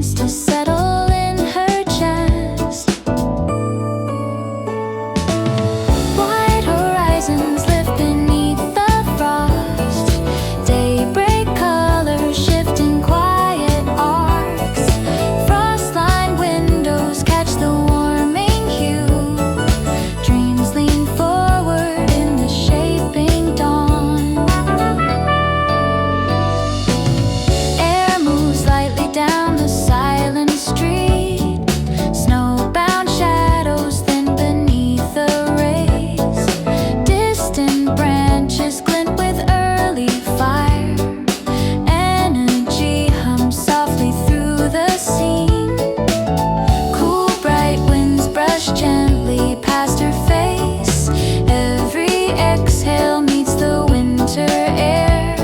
seems to settle in her chest. Wide horizons lift beneath the frost. Daybreak colors shift in quiet arcs. Frost-lined windows catch the warming hue. Dreams lean forward in the shaping dawn. Air moves lightly down the silent street. Snowbound shadows thin beneath the rays. Distant branches glint with early fire. Energy hums softly through the scene. Cool bright winds brush gently past her face. Every exhale meets the winter air.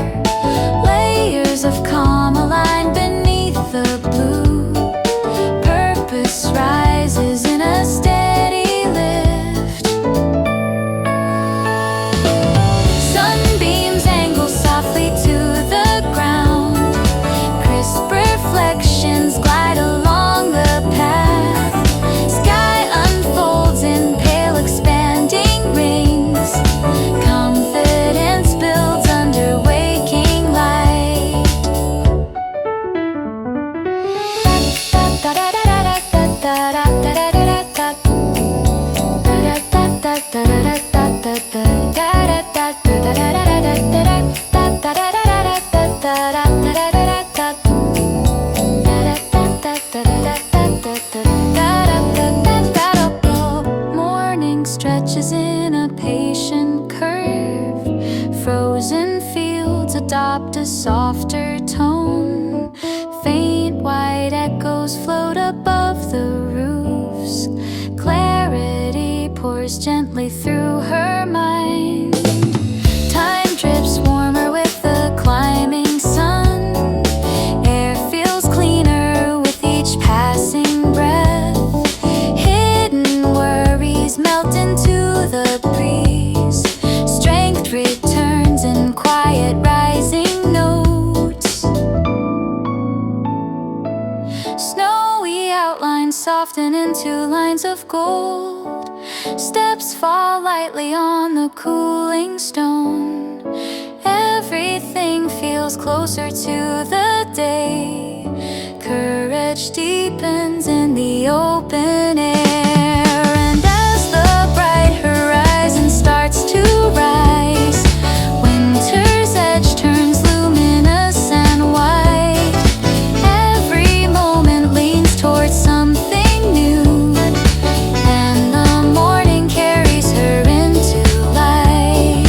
Layers of calm align beneath the blue. Purpose rises in a steady lift. Sunbeams angle softly to the ground. Crisp reflections glide along the path. Sky unfolds in pale expanding rings. Confidence builds under waking light. Morning stretches in a patient curve. Frozen fields adopt a softer tone. Faint white echoes float above the roofs. Clarity pours gently through her mind. Time drips warmer with the climbing sun. Air feels cleaner with each passing breath. Hidden worries melt into the breeze. Strength returns in quiet rising notes. Snowy outlines soften into lines of gold. Steps fall lightly on the cooling stone. Everything feels closer to the day. Courage deepens in the open air. And as the bright horizon starts to rise, winter's edge turns luminous and white. Every moment leans towards something new, and the morning carries her into light.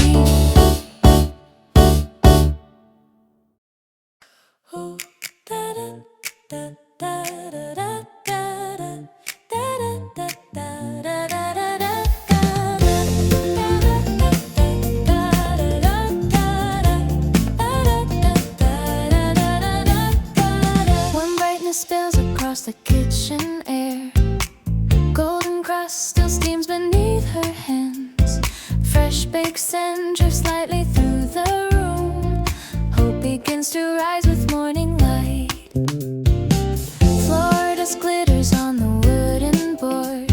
Ooh, Warm brightness spills across the kitchen air. Golden crust still steams beneath her hands. Fresh baked scent drifts slightly through the room. Hope begins to rise with morning light. Floor dust glitters on the wooden board.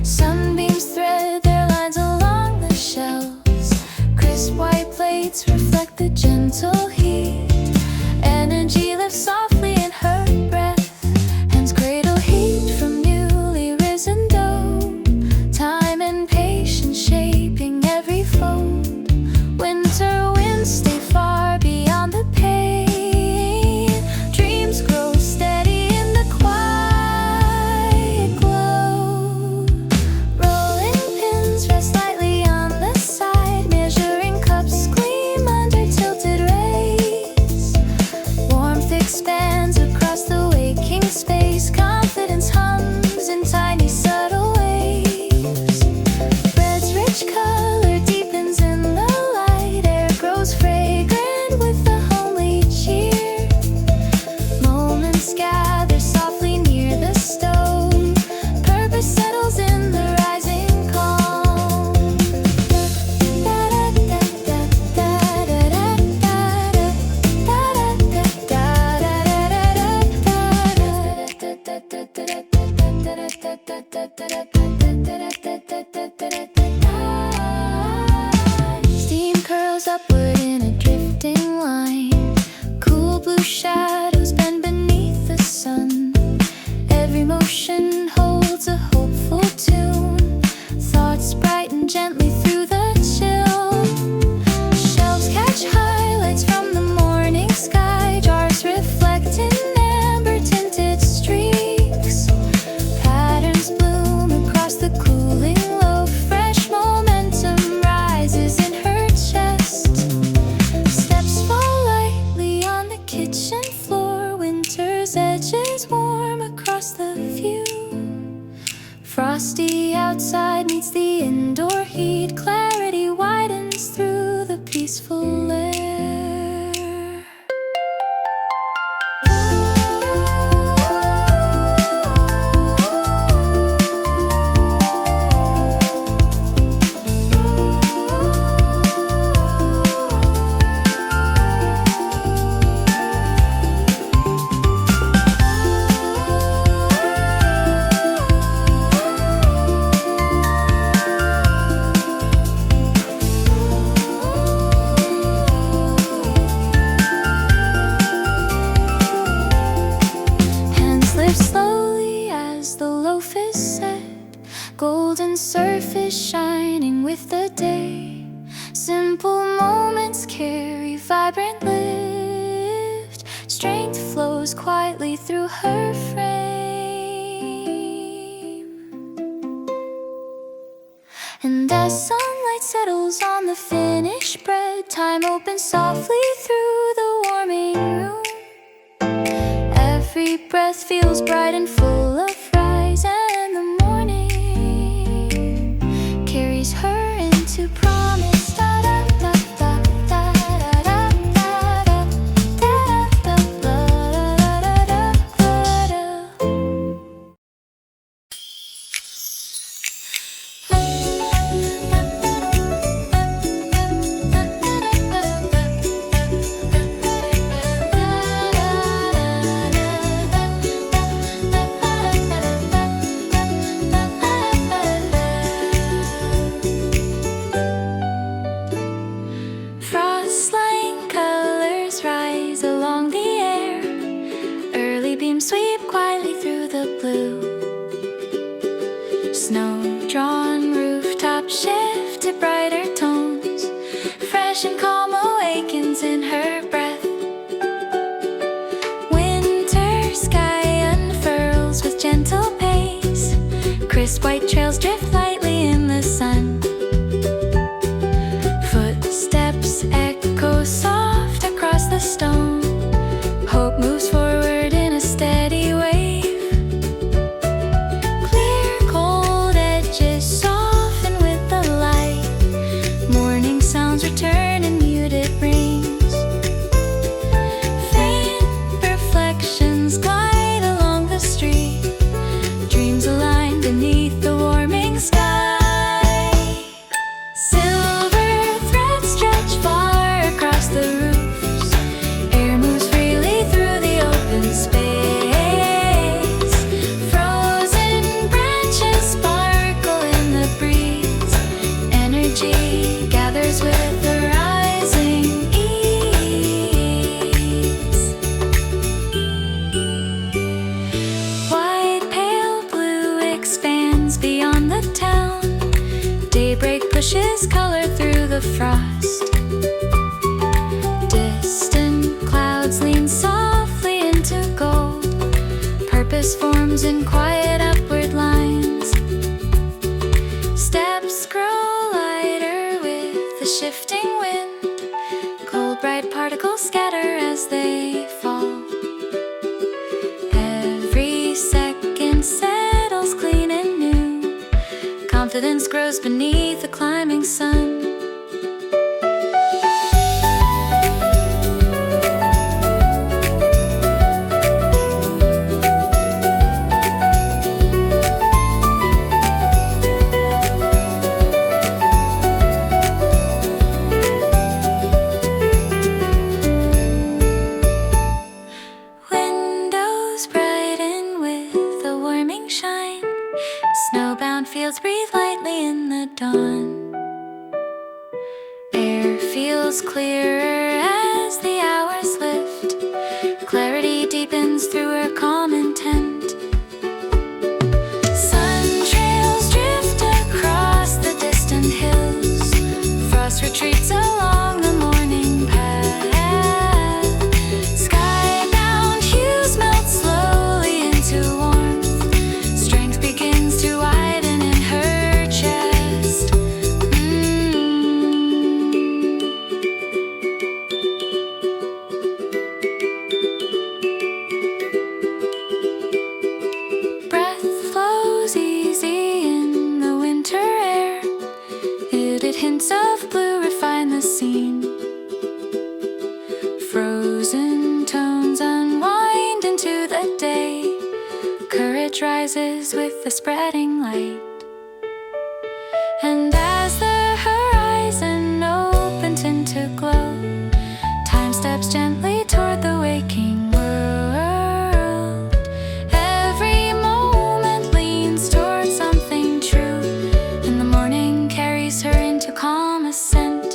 Sunbeams thread their lines along the shelves. Crisp white plates reflect the gentle heat. Energy lifts softly in her breath. Hands cradle heat from newly risen dough. Time and patience shaping every fold. Winter winds stay far beyond the pain. motion holds a hopeful tune. Thoughts brighten gently through the chill. Shelves catch highlights from the morning sky. Jars reflect in amber tinted streaks. Patterns bloom across the cooling low. Fresh momentum rises in her chest. Steps fall lightly on the kitchen floor. Winter's edges warm across the view. Frosty outside meets the indoor heat. Clarity widens through the peaceful air. Slowly as the loaf is set, golden surface shining with the day. Simple moments carry vibrant lift. Strength flows quietly through her frame. And as sunlight settles on the finished bread, time opens softly through the warming room. Every breath feels bright and full of rise, and the morning carries her into promise. Da da da da da da da da da sweep quietly through the blue. Snow-drawn rooftop shift to brighter tones. Fresh and calm awakens in her breath. Winter sky unfurls with gentle pace. Crisp white trails drift lightly in the sun. Footsteps echo soft across the stone. Hope moves forward in a steady wave. Clear, cold edges soften with the light. Morning sounds return in muted rings. Faint reflections glide along the street. Dreams align beneath the warming sky. Silver threads stretch far across the roofs. Air moves freely through the open space. Frozen branches sparkle in the breeze. Energy gathers with the rising ease. Wide pale blue expands beyond the town. Daybreak pushes color through the frost. Distant clouds lean softly into gold. Purpose forms in quiet upward lines. Steps grow lighter with the shifting wind. Cold bright particles scatter as they fall. Every second settles clean and new. Confidence grows beneath the climbing sun. Windows brighten with a warming shine. Snowbound fields breathe lightly in the dawn. Air feels clearer as the hours lift. Clarity deepens through her calm intent. courage rises with the spreading light. And as the horizon opens into glow, time steps gently toward the waking world. Every moment leans toward something true, and the morning carries her into calm ascent.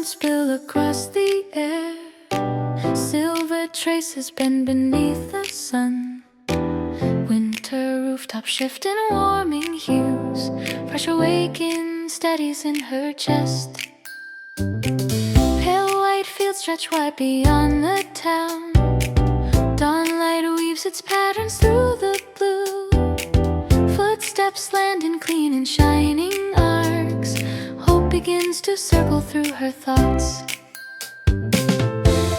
Spill across the air, silver traces bend beneath the sun. Winter rooftops shift in warming hues, fresh awakened steadies in her chest. Pale white fields stretch wide beyond the town. Dawnlight weaves its patterns through the blue. Footsteps land in clean and shining arcs. Hope begins to circle through her thoughts.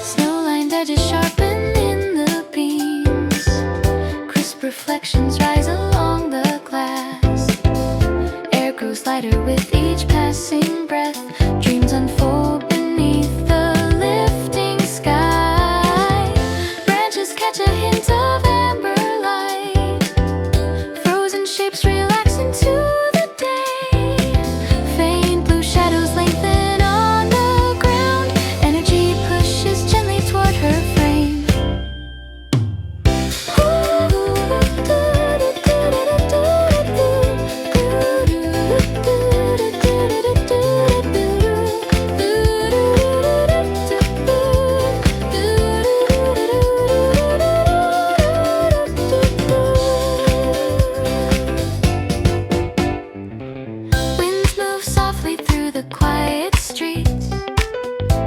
Snow-lined edges sharpen in the beams. Crisp reflections rise along the glass. Air grows lighter with each passing breath. Dreams unfold beneath the lifting sky. Branches catch a hint of amber light. Frozen shapes relax into the day. Faint blue shadows lengthen on the ground. Energy pushes gently toward her frame. Winds move softly through the quiet streets.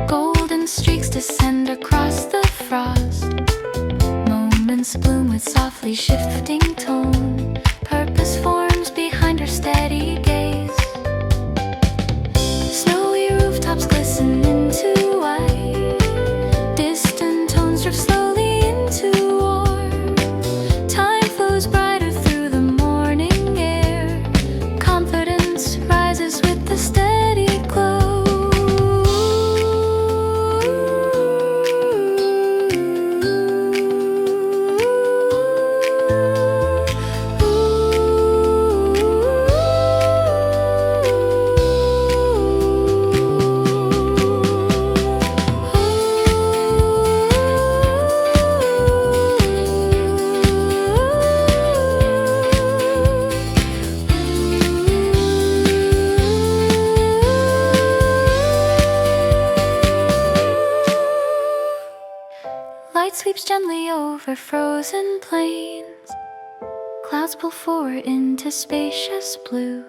Golden streaks descend across the frost. Moments bloom with softly shifting tone. Purpose forms behind her steady gaze. Snowy rooftops glisten into white. Distant tones drift slowly into warm. Time flows brighter through the morning air. Confidence rises with the steady glow. Light sweeps gently over frozen plains. Clouds pull forward into spacious blue.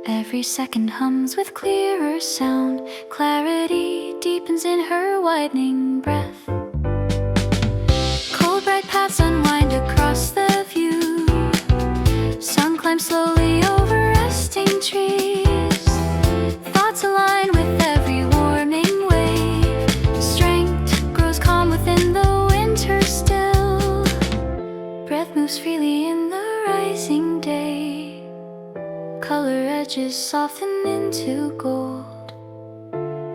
Every second hums with clearer sound. Clarity deepens in her widening breath. Cold bright paths unwind across the view. Sun climbs slowly over resting trees. Thoughts align with every warming wave. Strength grows calm within the winter still. Breath moves freely in the rising day. Color edges soften into gold.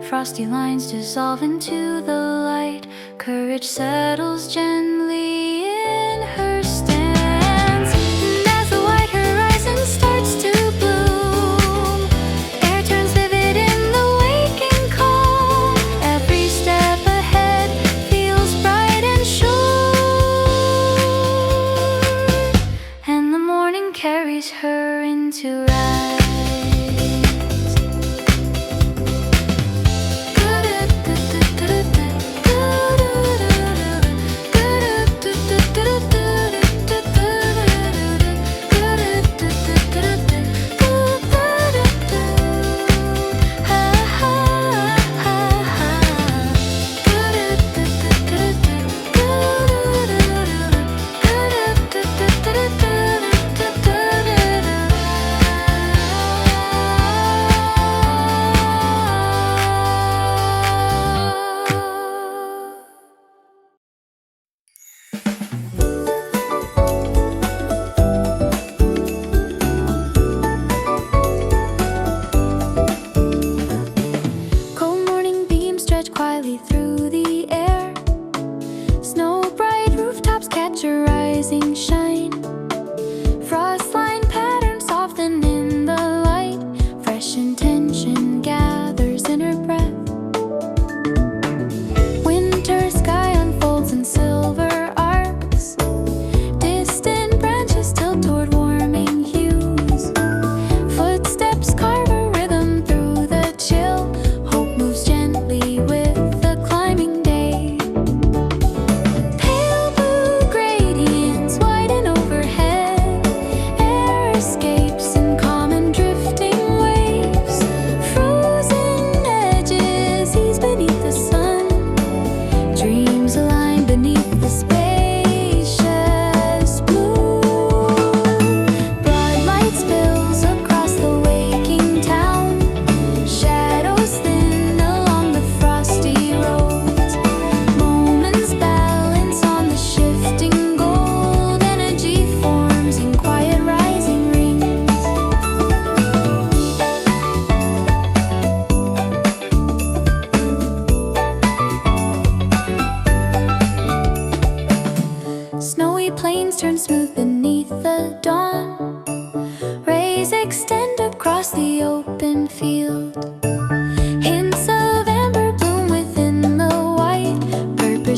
Frosty lines dissolve into the light. Courage settles gently in her stance. And as the white horizon starts to bloom, air turns vivid in the waking calm. Every step ahead feels bright and sure, and the morning carries her into rise.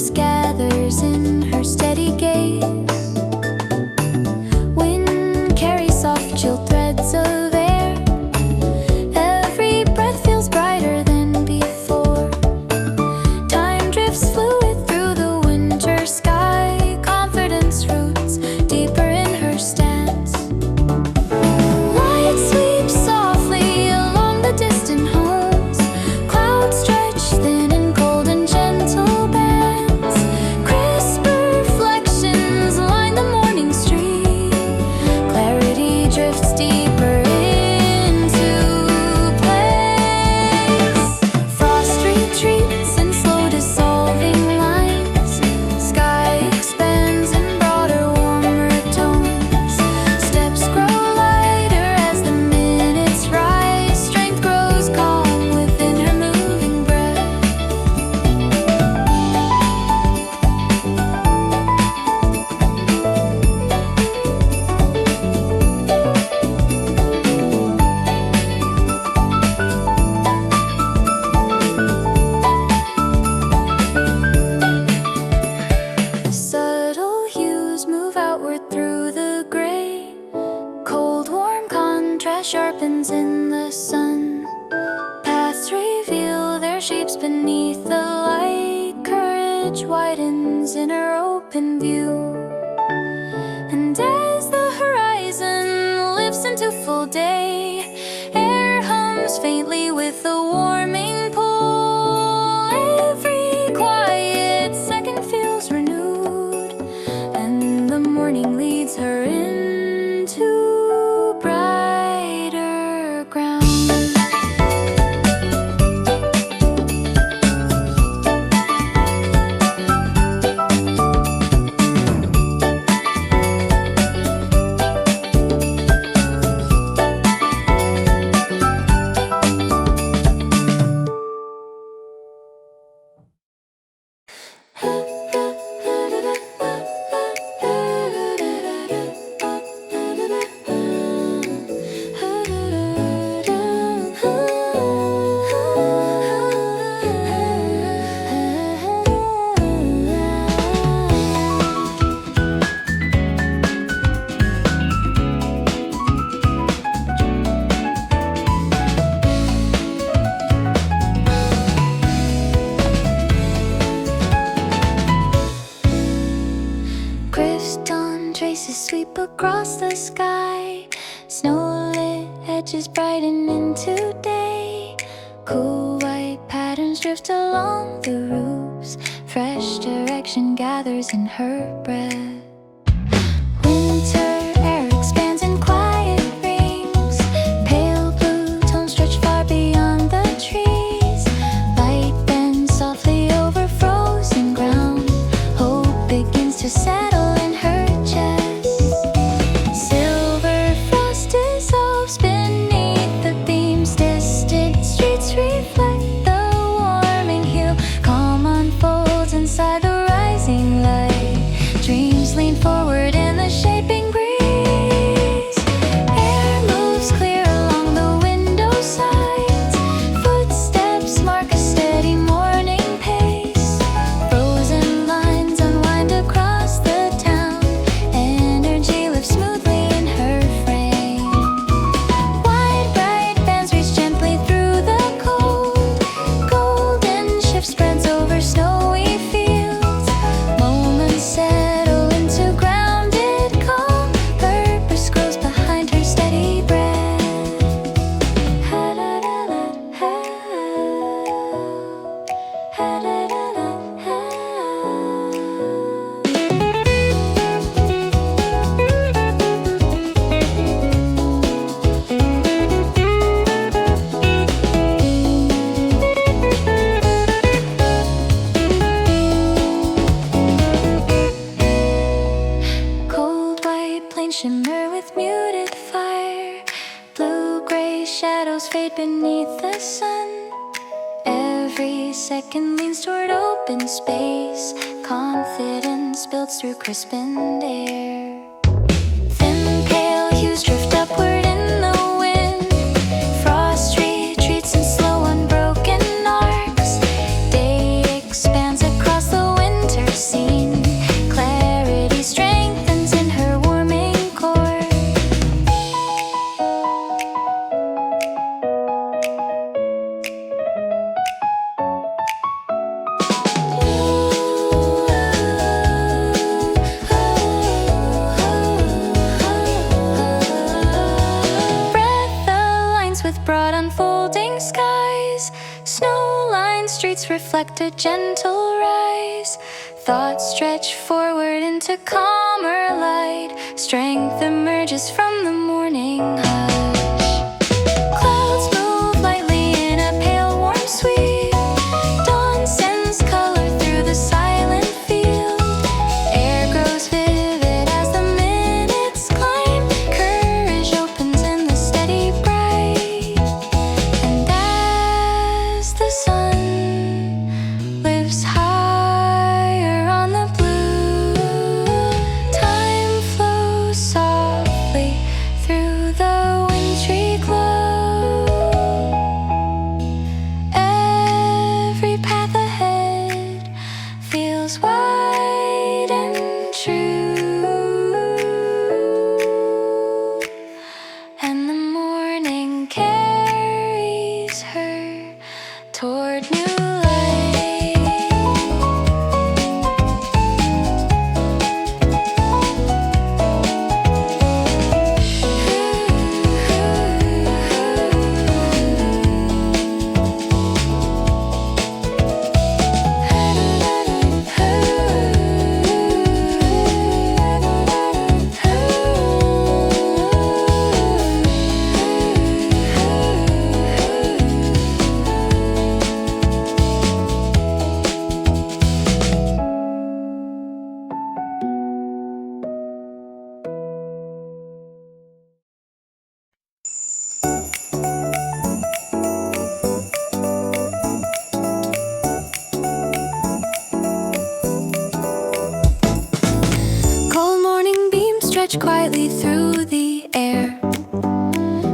universe gathers in her steady gaze. Wind carries soft chill threads of air. Every breath feels brighter than before. Time drifts fluid through the winter sky. Confidence roots deeper in her stance. Light sweeps softly along the distant homes. Clouds stretch thin and cold and gentle bands. Crisp reflections line the morning street. Clarity drifts deeper into place. Frost retreats in slow dissolving lines. Sky expands in broader, warmer tones. Steps grow lighter as the minutes rise. Strength grows calm within her moving breath. Subtle hues move outward through the gray. Cold, warm contrast sharpens in the sun. Paths reveal their shapes beneath the light. Courage widens in her open view. And as the horizon lifts into full day, air hums faintly with a warming pull. Every quiet second feels renewed, and the morning leads her into brighter ground. Crisp dawn traces sweep across the sky. Snow-lit edges brighten into day. Cool white patterns drift along the roofs. Fresh direction gathers in her breath. Winter air expands in quiet rings. Pale blue tones stretch far beyond the trees. Light bends softly over frozen ground. Hope begins to settle in her chest. Silver frost dissolves beneath the beams. Distant streets reflect the warming hue. Calm unfolds inside the rising light. Dreams lean forward in the shaping breeze. Air moves clear along the window sides. Footsteps mark a steady morning pace. Frozen lines unwind across the town. Energy lives smoothly in her frame. Wide bright bands reach gently through the cold. Golden shift spreads over snowy fields. Moments settle into grounded calm. Purpose grows behind her steady breath. Cold white plains shimmer with muted fire. Blue-gray shadows fade beneath the sun. Every second leans toward open space. Confidence builds through crispened air. Thin pale hues drift upward in the wind. Frost retreats in slow unbroken arcs. Day expands across the winter reflect a gentle rise. Thoughts stretch forward into calmer light. Strength emerges from the morning hush. Clouds move lightly in a pale warm sweep. Dawn sends color through the silent field. Air grows vivid as the minutes climb. Courage opens in the steady bright. And as the sun lifts higher on the blue, time flows softly through the wintry glow. Every path ahead feels wide and true, and the morning carries her toward new light. Cold morning beams stretch quietly through the air.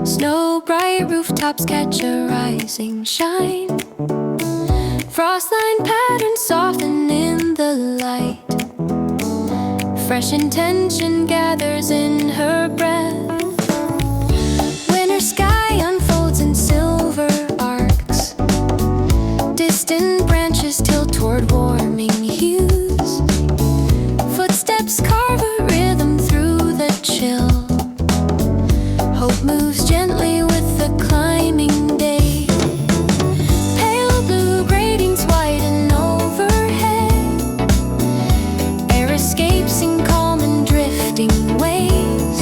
Snow bright rooftops catch a rising shine. Frost-lined patterns soften in the light. Fresh intention gathers in her breath. Winter sky unfolds in silver arcs. Distant branches tilt toward warming hues. Footsteps carve a rhythm through the chill. Hope moves gently with the climbing day. Pale blue gratings widen overhead. Air escapes in calm and drifting waves.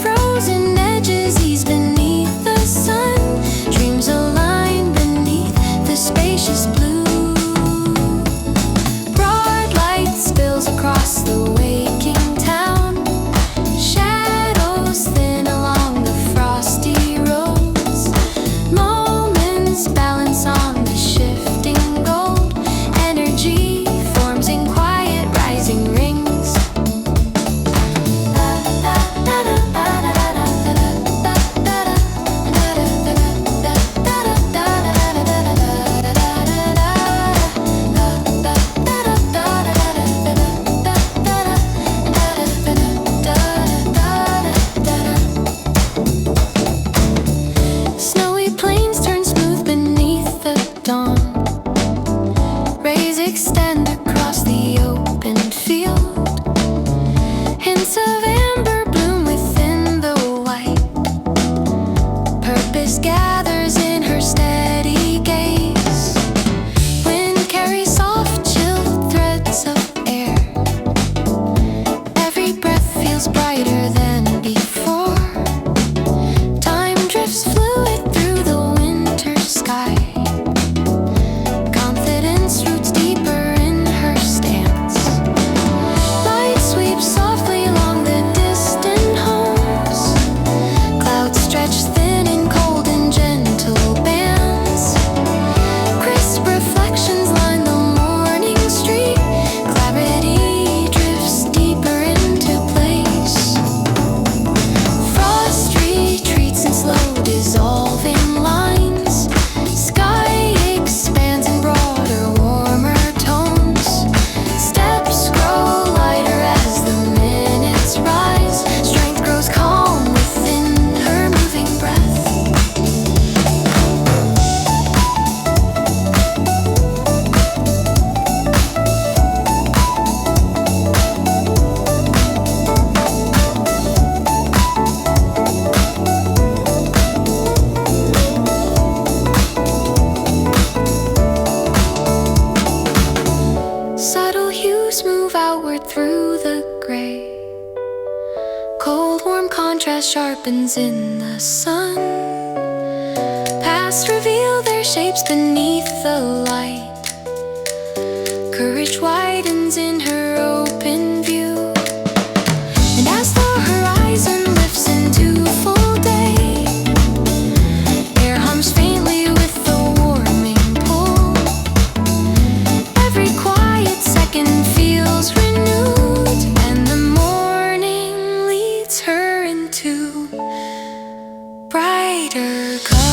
Frozen edges ease beneath the sun. Dreams align beneath the spacious blue. forward through the gray. Cold, warm contrast sharpens in the sun. Past reveal their shapes beneath the light. Courage widens in her open view. And as the horizon lifts into full day, air hums faintly with the warming pull. Every quiet second feels renewed, and the morning leads her into brighter colors.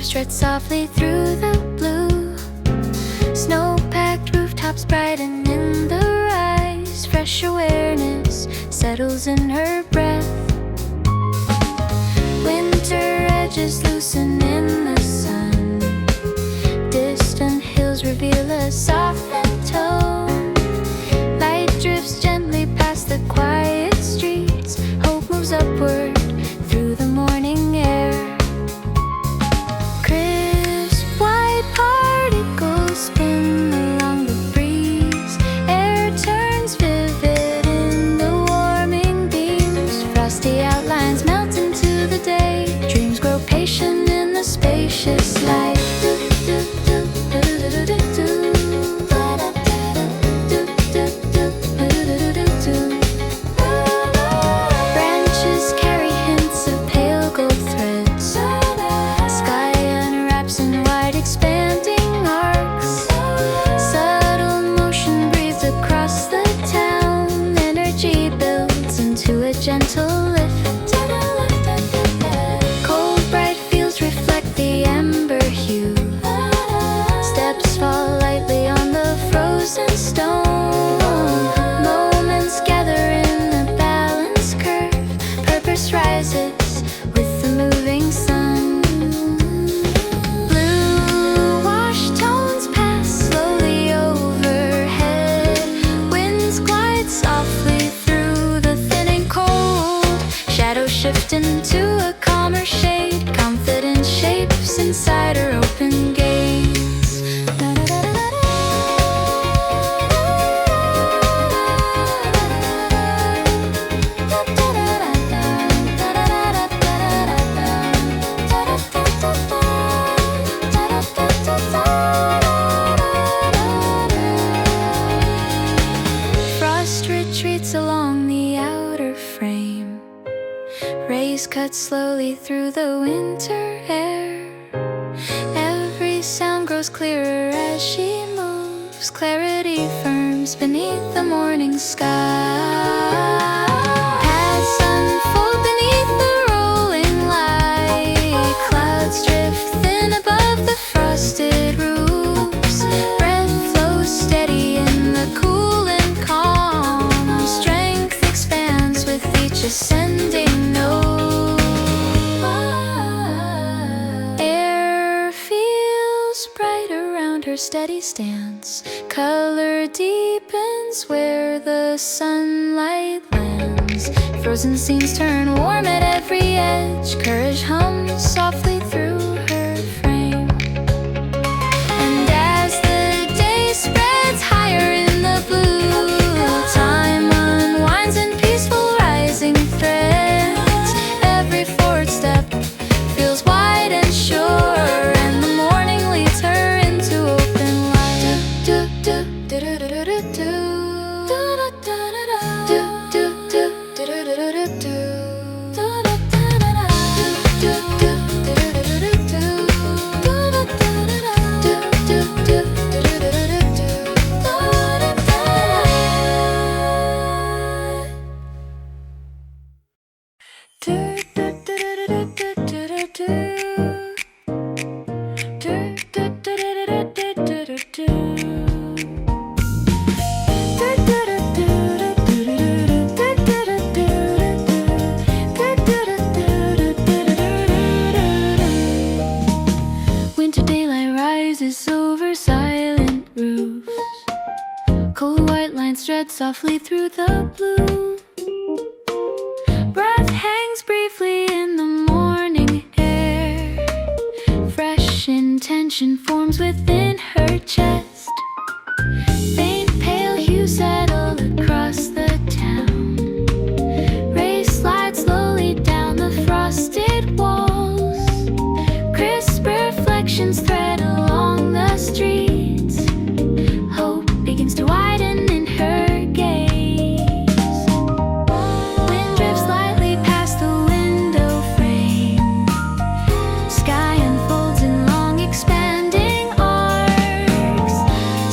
Stretch softly through the blue. Snow-packed rooftops brighten in the rise. Fresh awareness settles in her breath. Winter edges loosen in the sun. Distant hills reveal a softened tone. Light drifts gently past the quiet streets. Hope moves upward through the morning air. Spin along the breeze. Air turns vivid in the warming beams. Frosty outlines melt into the day. Dreams grow patient in the spacious light. Branches carry hints of pale gold threads. Sky unwraps in wide expanding gentle lift. Cold bright fields reflect the amber hue. Steps fall lightly on the frozen stone. Moments gather in a balanced curve. Purpose rises with the moving sun. Blue wash tones pass slowly overhead. Winds glide softly through the thinning cold. Shadows shift into a calmer shade. Confident shapes inside her open gaze. Frost retreats along the outer frame. Rays cut slowly through the winter air. Every sound grows clearer as she moves. Clarity firms beneath the morning sky. Paths unfold beneath the rolling light. Clouds drift thin above the frosted roofs. Breath flows steady in the cool and calm. Strength expands with each ascending note. Air feels bright around her steady stance. Color deepens where the sunlight lands. Frozen scenes turn warm at every edge. Courage hums softly through her frame. And as the day spreads higher in the blue, time unwinds in peaceful rising threads. Every forward step feels wide and sure, and the morning leads her into open rises over silent roofs. Cold white lines thread softly through the blue. Breath hangs briefly in the morning air. Fresh intention forms within her chest. Faint pale hues settle across the town. Rays slide slowly down the frosted walls. Crisp reflections thread along the streets. Hope begins to widen in her gaze. Wind drifts lightly past the window frame. Sky unfolds in long expanding arcs.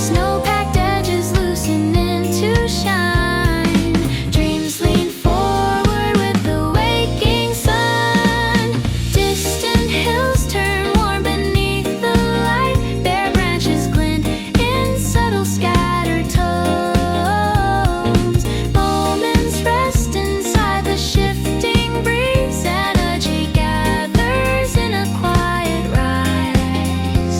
Snow-packed edges loosen into shine. Dreams lean forward with the waking sun. Distant hills turn warm beneath the light. Bare branches glint in subtle scattered tones. Moments rest inside the shifting breeze. Energy gathers in a quiet rise.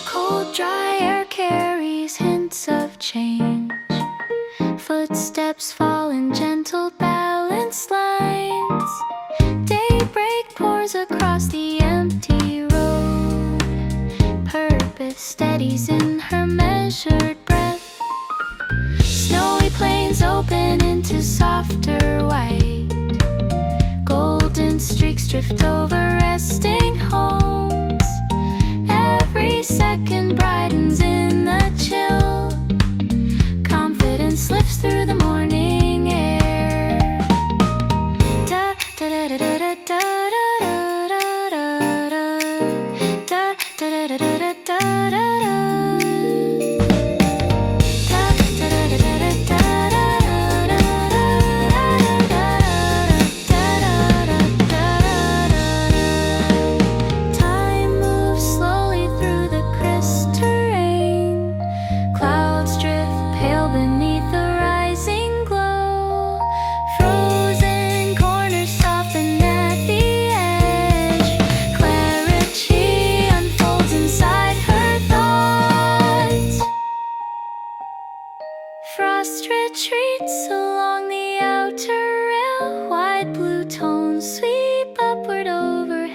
Cold, dry air carries hints of change. Footsteps fall in gentle balanced lines. Daybreak pours across the empty road. Purpose steadies in her measured breath. Snowy plains open into softer white. Golden streaks drift over resting homes. Every second brightens in the chill. Confidence lifts through the morning air. Da da da da da da da da da da da da da da da da. Time moves slowly through the crisp terrain. Clouds drift pale beneath the rising glow. Frozen corners soften at the edge. Clarity unfolds inside her thoughts. Frost retreats along the outer rail. Wide blue tones sweep upward overhead.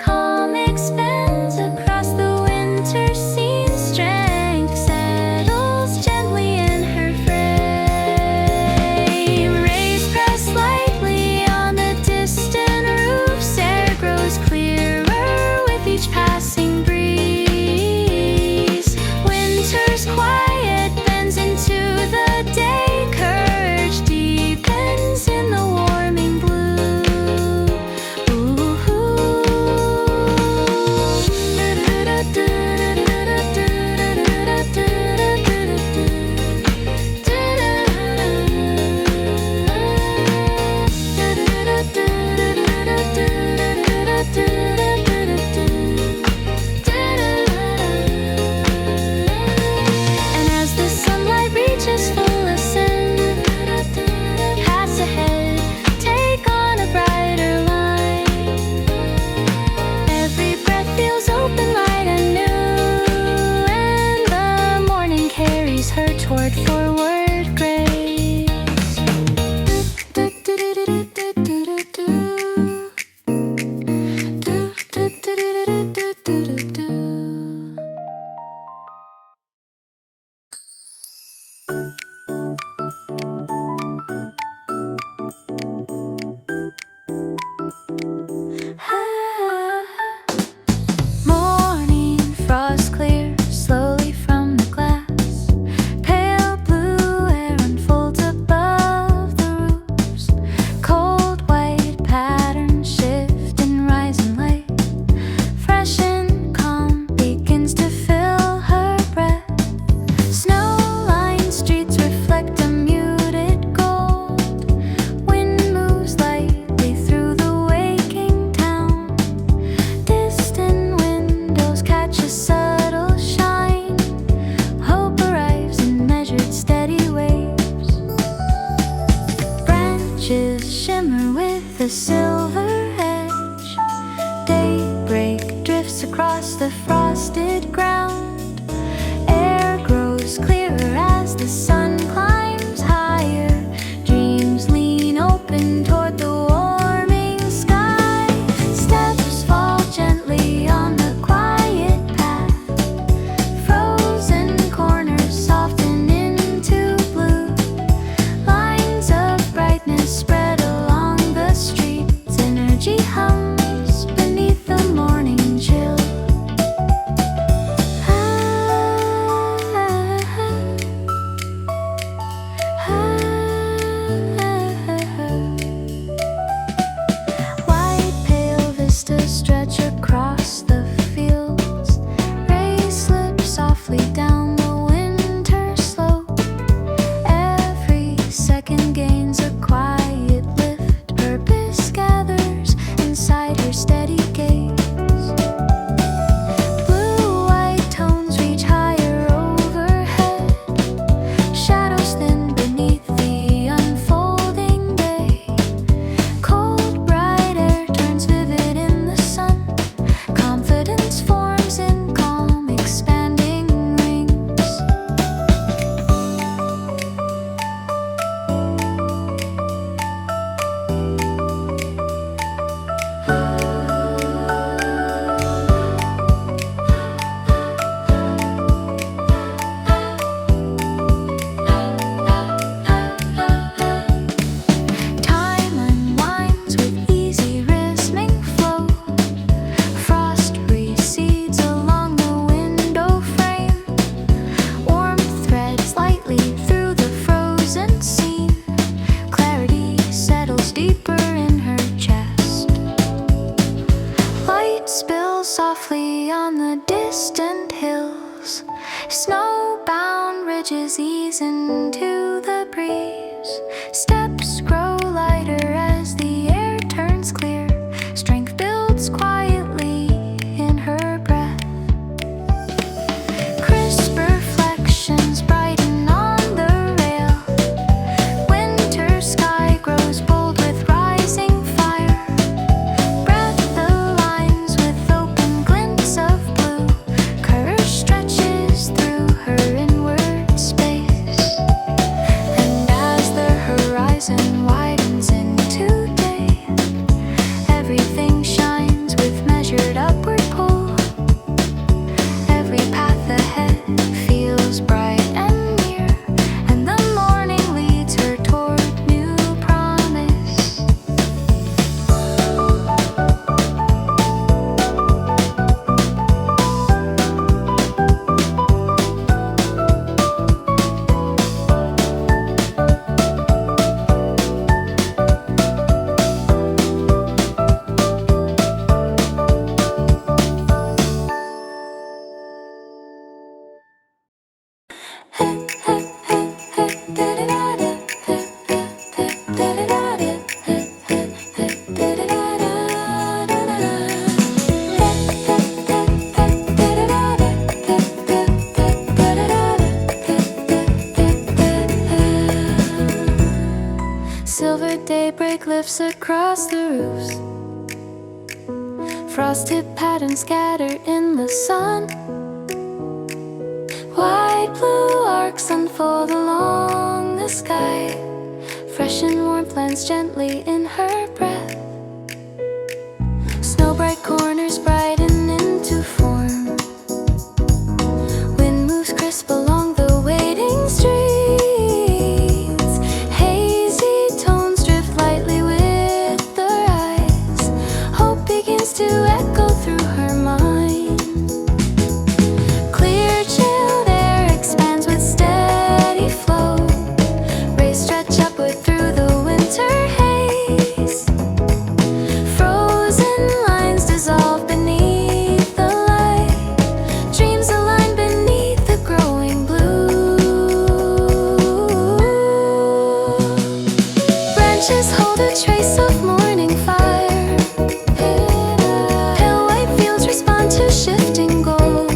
Calm expands across the winter scene. Strength settles gently in her frame. Rays press lightly on the distant roofs. Air grows clearer with each passing breeze. Winter's quiet bends into the day. Courage deepens in a silver edge. Daybreak drifts across the frosted ground. Air grows clearer as the sun climbs higher. Dreams lean open toward the warming sky. Steps fall gently on the quiet path. Frozen corners soften into blue. Lines of brightness spread along the streets. Energy hums beneath the morning chill. White pale vistas stretch across the fields. Rays slip softly down the winter slope. Every second gains a quiet lift. Purpose gathers inside her steady gaze. Blue-white tones reach higher overhead. Shadows thin beneath the unfolding day. Cold, bright air turns vivid in the sun. Confidence forms in calm, expanding rings. Time unwinds with easy rhythmic flow. Frost recedes along the window frame. Warmth threads lightly through the frozen scene. Clarity settles deeper in her chest. Light spills softly on the distant hills. Snowbound ridges ease into the breeze. Steps grow lighter as the air turns clear. Strength builds quietly in her breath. Crisp reflections brighten on the rail. Winter sky grows bold with rising fire. Breath aligns with open glints of blue. Courage stretches through her inward space. And as the horizon widens into day, everything shines with measured upward pull. Every path ahead feels bright and near, and the morning leads her toward new promise. Silver daybreak lifts across the roofs. Frosted patterns scatter in the sun. White blue arcs unfold along the sky. Fresh and warmth lands gently in her breath. Snow bright corners brighten into form. Wind moves crisp along the waiting streets. Hazy tones drift lightly with the rise. Hope begins to echo through her mind. Clear chilled air expands with steady flow. Rays stretch upward through the winter haze. Frozen lines dissolve beneath the light. Dreams align beneath the growing blue. Branches hold a trace of morning fire. Pale white fields respond to shifting gold.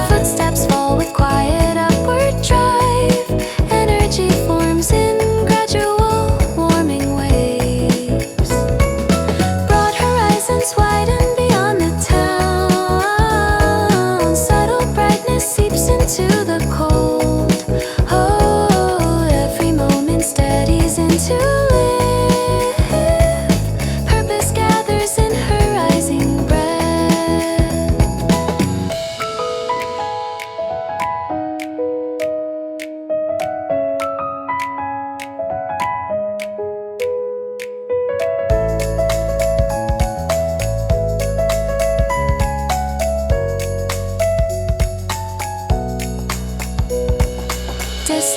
Footsteps fall with quiet upward drive. Energy forms in gradual warming waves.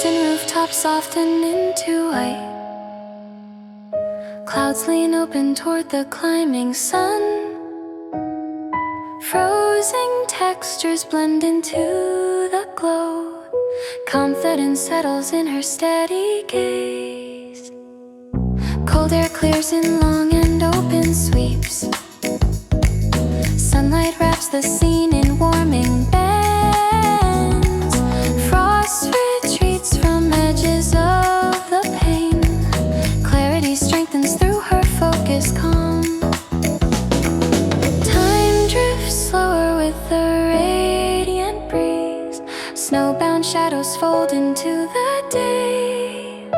and rooftops soften into white. Clouds lean open toward the climbing sun. Frozen textures blend into the glow. Confidence settles in her steady gaze. Cold air clears in long and open sweeps. Sunlight wraps the scene in warming bands. Frost retreats from edges of the pain. Clarity strengthens through her focus calm. Time drifts slower with the radiant breeze. Snowbound shadows fold into the day.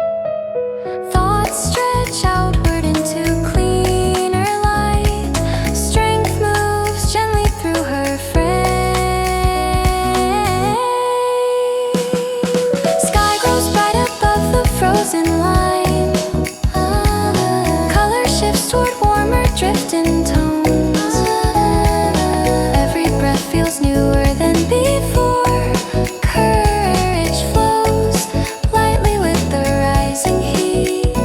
Thoughts stretch outward into cleaner light. Strength moves gently through her frame. Sky grows bright above the frozen line. Color shifts toward warmer drifting tones. Every breath feels newer than before. Courage flows lightly with the rising heat.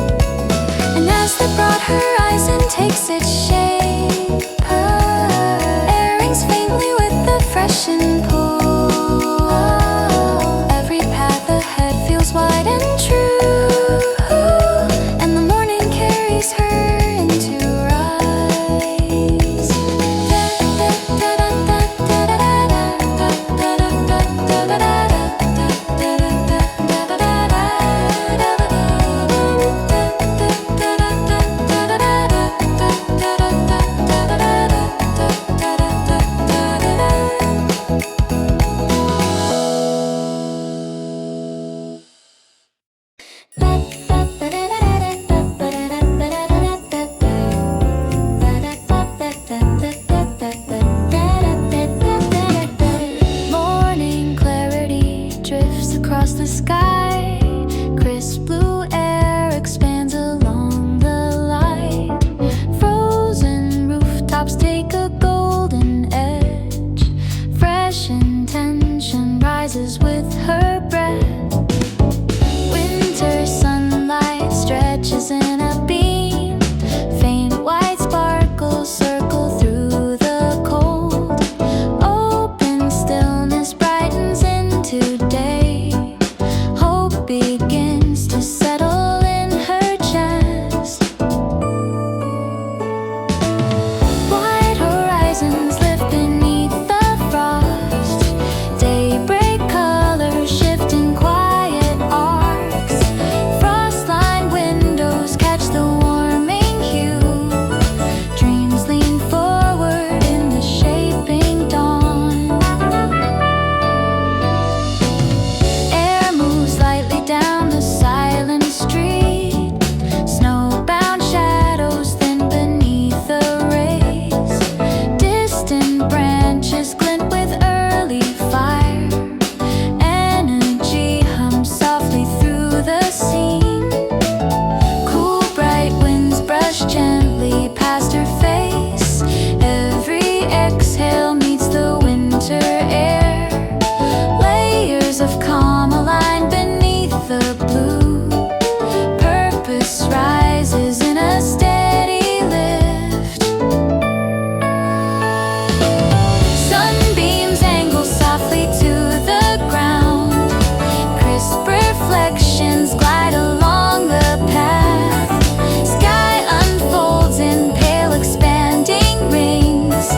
And as the broad horizon takes its shape, air rings faintly with the freshened pull. Every path ahead feels wide and true, and the morning carries her into rise. Morning clarity drifts across the sky. Crisp blue air expands along the light. Frozen rooftops take a golden edge. Fresh intention rises with her breath. Winter sunlight stretches in a beam. Faint white sparkles circle through the cold. Open stillness brightens into day. Hope begins to settle in her chest. Wide horizons lift beneath the frost. Daybreak colors shift in quiet arcs. Frost-lined windows catch the warming hue. Dreams lean forward in the shaping dawn. Air moves lightly down the silent street. Snowbound shadows thin beneath the rays. Distant branches glint with early fire. Energy hums softly through the scene. Cool bright winds brush gently past her face. Every exhale meets the winter air. Layers of calm align beneath the blue. Purpose rises in a steady lift. Sunbeams angle softly to the ground. Crisp reflections glide along the path. Sky unfolds in pale expanding rings.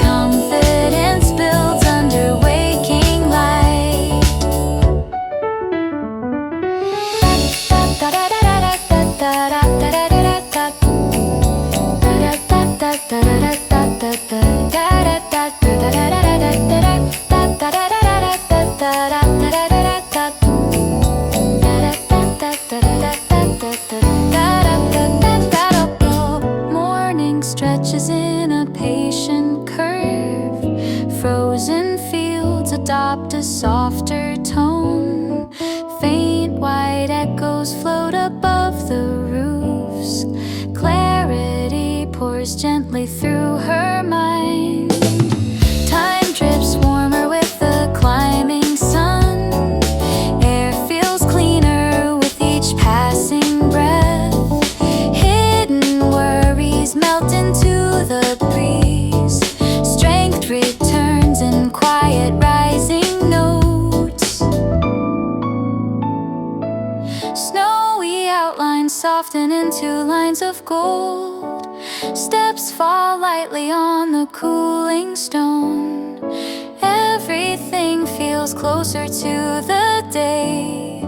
Confidence builds under waking light. Morning stretches in a patient curve. Frozen fields adopt a softer tone. Faint white echoes float above the roofs. Clarity pours gently through her mind. Time drips warmer with the climbing sun. Air feels clean. each passing breath. Hidden worries melt into the breeze. Strength returns in quiet rising notes. Snowy outlines soften into lines of gold. Steps fall lightly on the cooling stone. Everything feels closer to the day.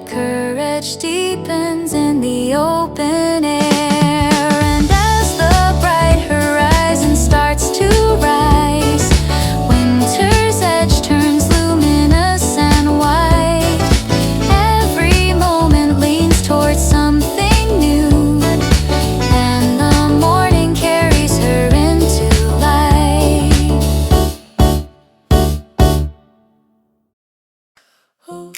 Courage deepens in the open air. And as the bright horizon starts to rise, winter's edge turns luminous and white. Every moment leans towards something new, and the morning carries her into light. Oh,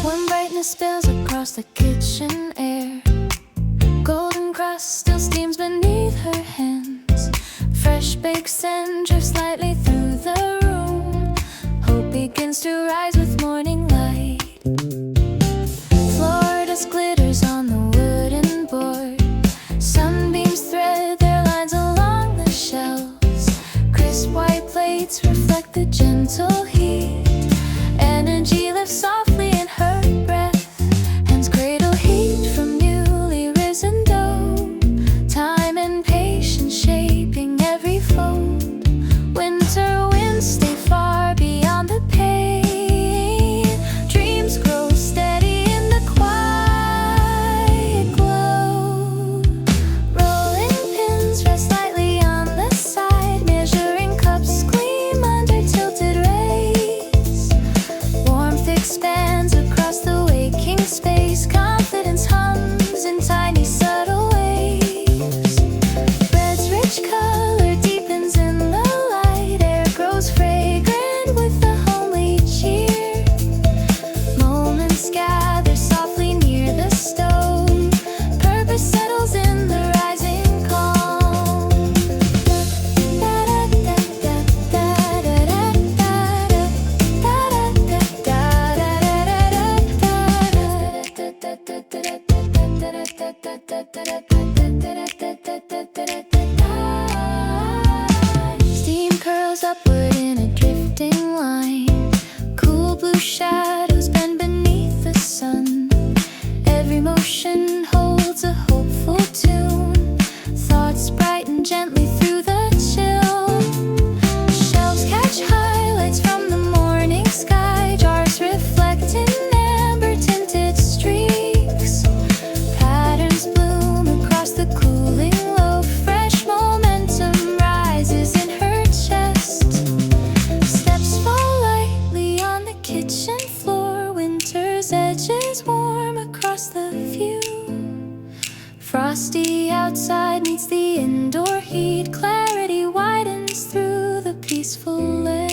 warm brightness spills across the kitchen air. Golden crust still steams beneath her hands. Fresh baked scent drifts lightly through the room. Hope begins to rise with morning light. Floor dust glitters on the wooden board. Sunbeams thread their lines along the shelves. Crisp white plates reflect the gentle heat. Energy lifts softly in her breath. Hands cradle heat from newly risen dough. Time and patience shaping every fold. Winter winds stay far beyond the pain. Dreams grow steady in the quiet glow. Rolling pins rest lightly on the side. Measuring cups gleam under tilted rays. Warmth expands across the waking space. Confidence hums in tiny subtle waves. Bread's rich color deepens in the light. Air grows fragrant with the homely cheer. Moments gather softly near the stove. Purpose settles in the rising calm. Steam curls upward in a drifting line. Cool blue shadows bend beneath the sun. Every motion holds a hopeful tune. Thoughts brighten gently through the chill. Shelves catch highlights from the morning sky. Jars reflect in amber tinted streaks. Patterns bloom across the cooling loaf. Fresh momentum rises in her chest. Steps fall lightly on the kitchen floor. Winter's edges warm across the view. Frosty outside meets the indoor heat. Clarity widens through the peaceful air.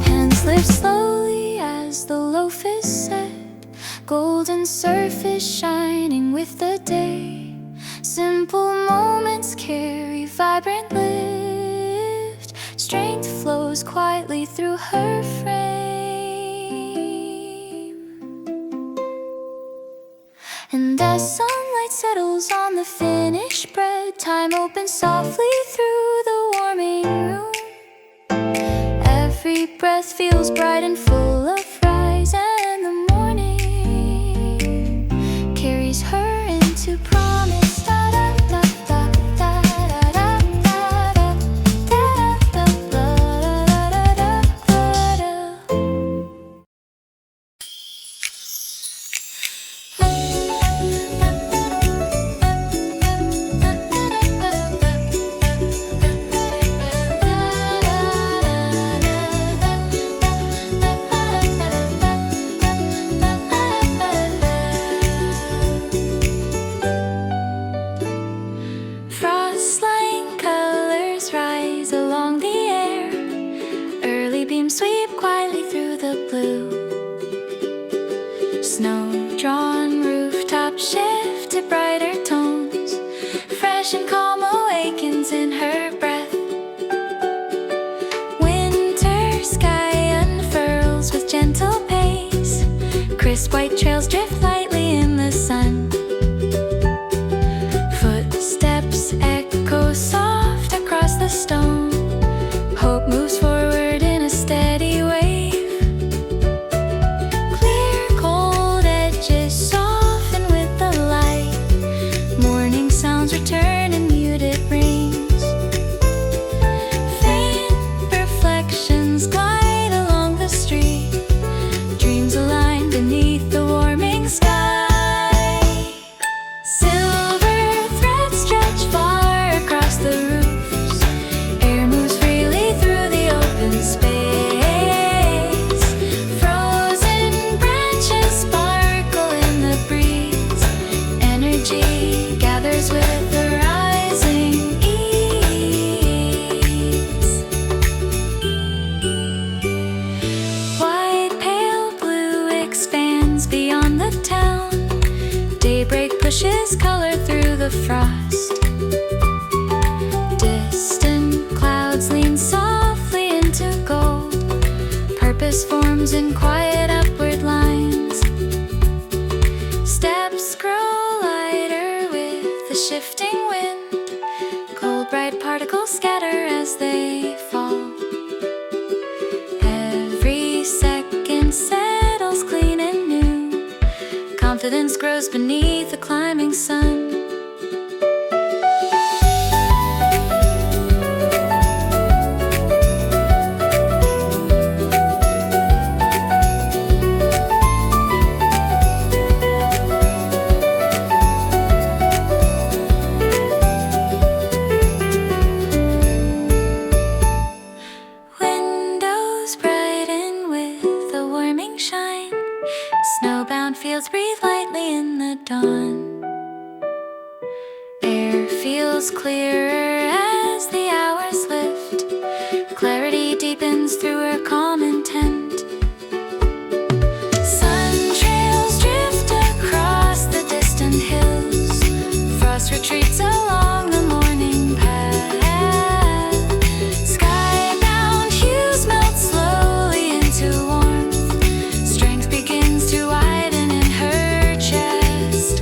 Hands lift slowly as the loaf is set. Golden surface shining with the day. Simple moments carry vibrant lift. Strength flows quietly through her frame. And as sunlight settles on the finished bread, time opens softly through the warming room. Every breath feels bright and full of rise, and the morning carries her into promise. blue. Snow-drawn rooftop shift to brighter tones. Fresh and calm awakens in her breath. Winter sky unfurls with gentle pace. Crisp white trails drift lightly in the sun. Footsteps echo soft across the stone. Hope moves forward in a steady wave. Clear, cold edges soften with the light. Morning sounds return in muted rings. Faint reflections glide along the street. Dreams align beneath the warming sky. Silver threads stretch far across the roofs. Air moves freely through the open space. Frozen branches sparkle in the breeze. Energy gathers with the rising ease. Wide pale blue expands beyond the town. Daybreak pushes color through the frost. Distant clouds lean softly into gold. Purpose forms in quiet upward lines. Steps grow lighter with the shifting wind. Cold bright particles scatter as they fall. Every second settles clean and new. Confidence grows beneath the climbing sun. Windows brighten with a warming shine. Snowbound fields breathe lightly in the dawn. Air feels clearer as the hours lift. Clarity deepens through her calm intent. Sun trails drift across the distant hills. Frost retreats along the morning path. Skybound hues melt slowly into warmth. Strength begins to widen in her chest.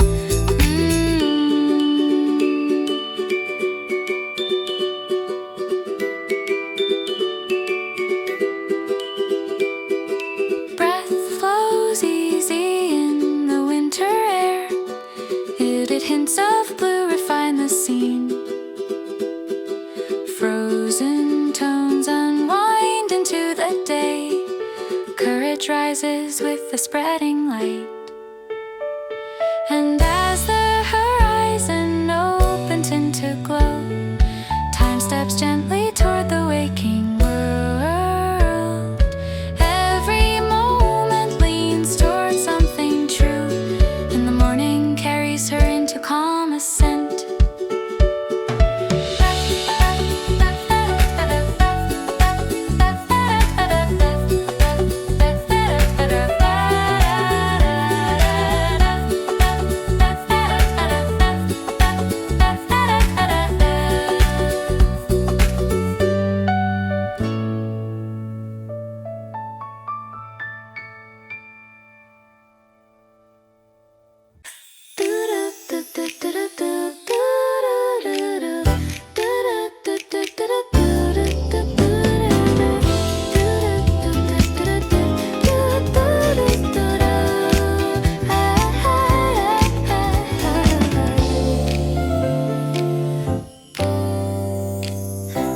Breath flows easy in the winter air. Muted hints of blue refine the scene. Frozen tones unwind into the day. Courage rises with the spreading light. And as the horizon opens into glow, time steps gently toward the waking world. Every moment leans toward something true, and the morning carries her into calm ascent.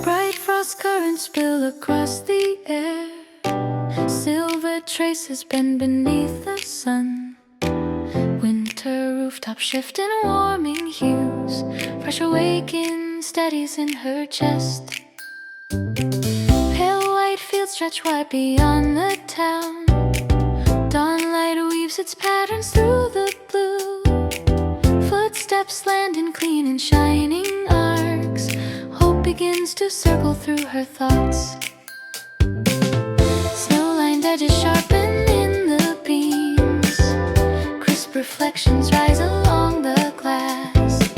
Bright frost currents spill across the air. Silver traces bend beneath the sun. Winter rooftop shift in warming hues. Fresh awaken steadies in her chest. Pale white fields stretch wide beyond the town. Dawnlight weaves its patterns through the blue. Footsteps land in clean and shining arcs. Hope begins to circle through her thoughts. Snow-lined edges sharpen reflections rise along the glass.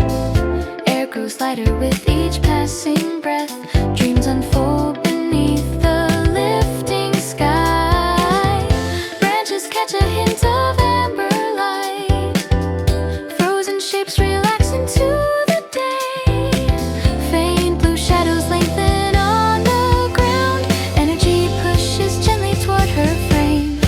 Air grows lighter with each passing breath. Dreams unfold beneath the lifting sky. Branches catch a hint of amber light. Frozen shapes relax into the day. Faint blue shadows lengthen on the ground. Energy pushes gently toward her frame.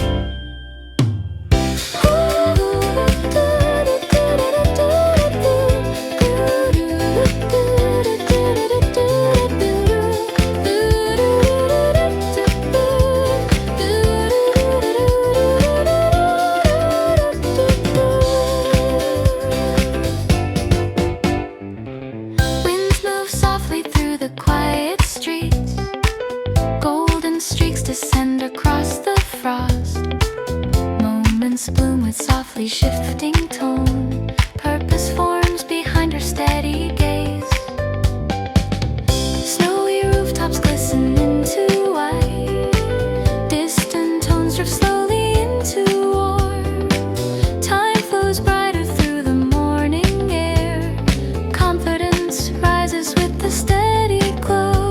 Winds move softly through the quiet streets. Golden streaks descend across the frost. Moments bloom with softly shifting tone. Purpose forms behind her steady gaze. Snowy rooftops glisten into white. Distant tones drift slowly into warm. Time flows brighter through the morning air. Confidence rises with the steady glow.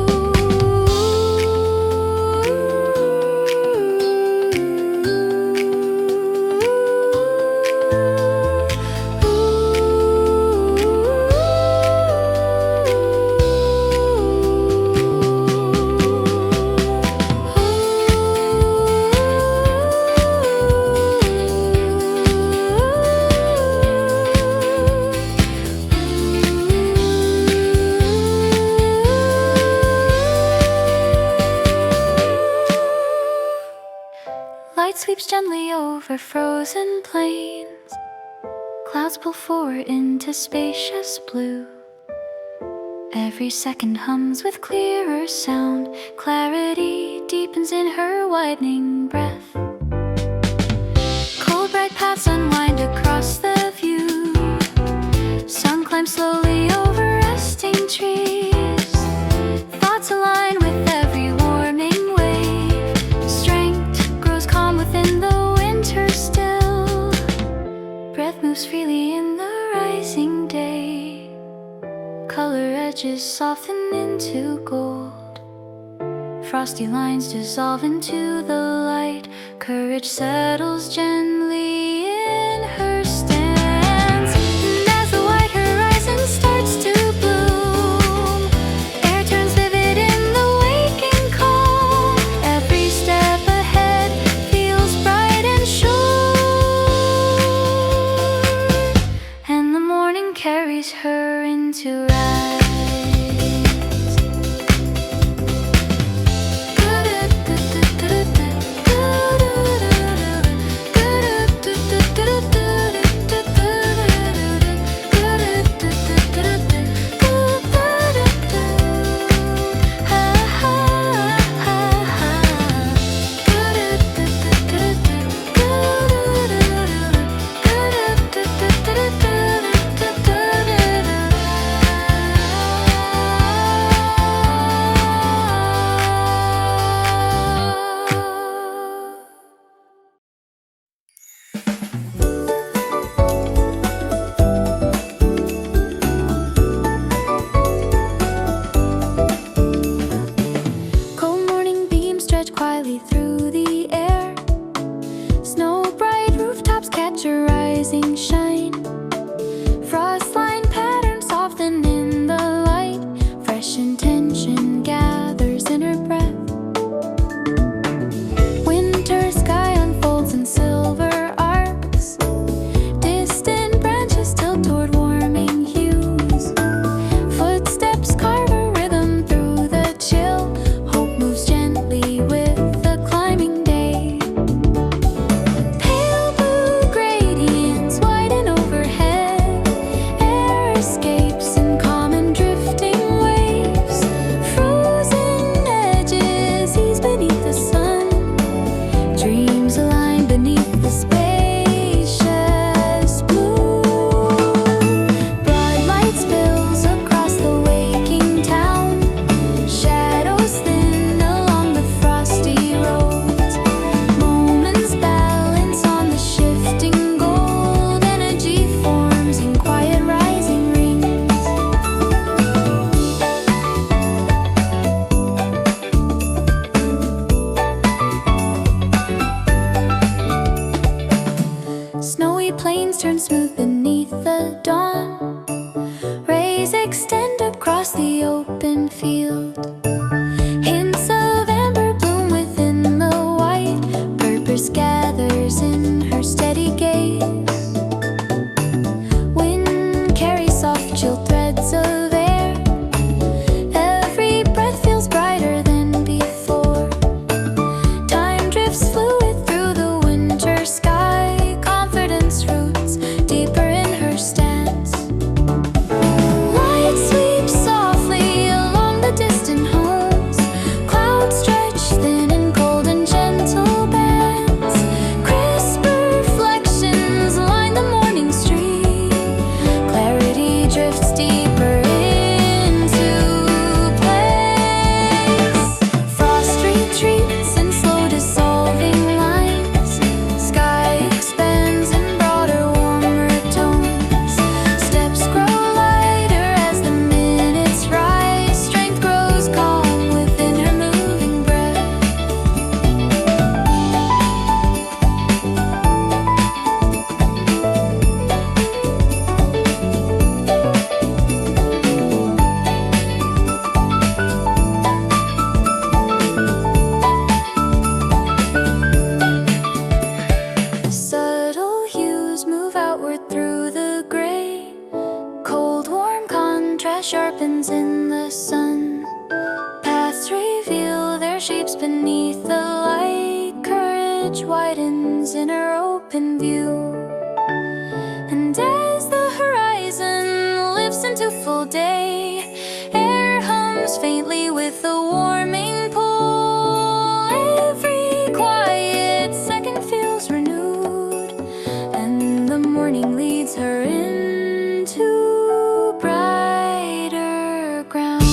Light sweeps gently over frozen plains. Clouds pull forward into spacious blue. Every second hums with clearer sound. Clarity deepens in her widening breath. Cold bright paths unwind across the view. Sun climbs slowly over resting trees. Thoughts align with every warming wave. Strength grows calm within the winter still. Breath moves freely in the rising day. Color edges soften into gold. Frosty lines dissolve into the light. Courage settles gently in her stance. And as the white horizon starts to bloom, air turns vivid in the waking calm. Every step ahead feels bright and sure, and the morning carries her into rise. Through the air, snow bright rooftops catch a rising shine. Frost line patterns soften in the light. Fresh intention gathers in her breath. Winter sky unfolds in silver arcs. Distant branches tilt toward warming hues. Footsteps carve a rhythm through the chill. Hope moves gently with lines turn smooth beneath the dawn. Rays extend across the open field. Hints of amber bloom within the white. Purpose gathers in her steady gaze. Wind carries soft chill threads of air. Every breath feels brighter than before. Time drifts fluid through the winter sky. Confidence roots deeper in her stance. Light sweeps softly along the distant homes. Clouds stretch thin and cold and gentle bands. Crisp reflections line the morning street. Clarity drifts deeper into place. Frost retreats in slow dissolving lines. Sky expands in broader, warmer tones. Steps grow lighter as the minutes rise. Strength grows calm within her moving breath. Subtle hues move outward through the gray. Cold, warm contrast sharpens in the sun. Paths reveal their shapes beneath the light. Courage widens in her open view. And as the horizon lifts into full day, air hums faintly with a warming pull. Every quiet second feels renewed, and the morning leads her into brighter ground.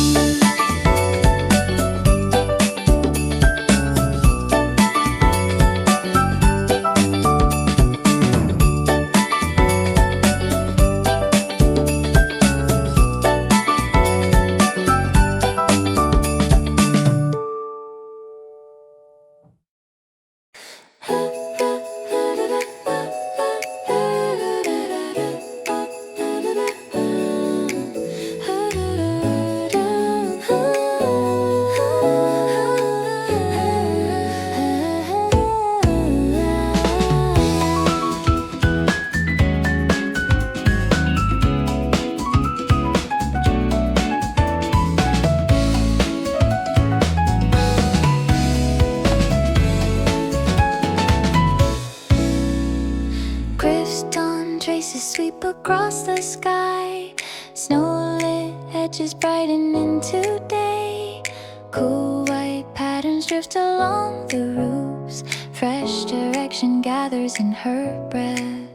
Crisp dawn traces sweep across the sky. Snow-lit edges brighten into day. Cool white patterns drift along the roofs. Fresh direction gathers in her breath.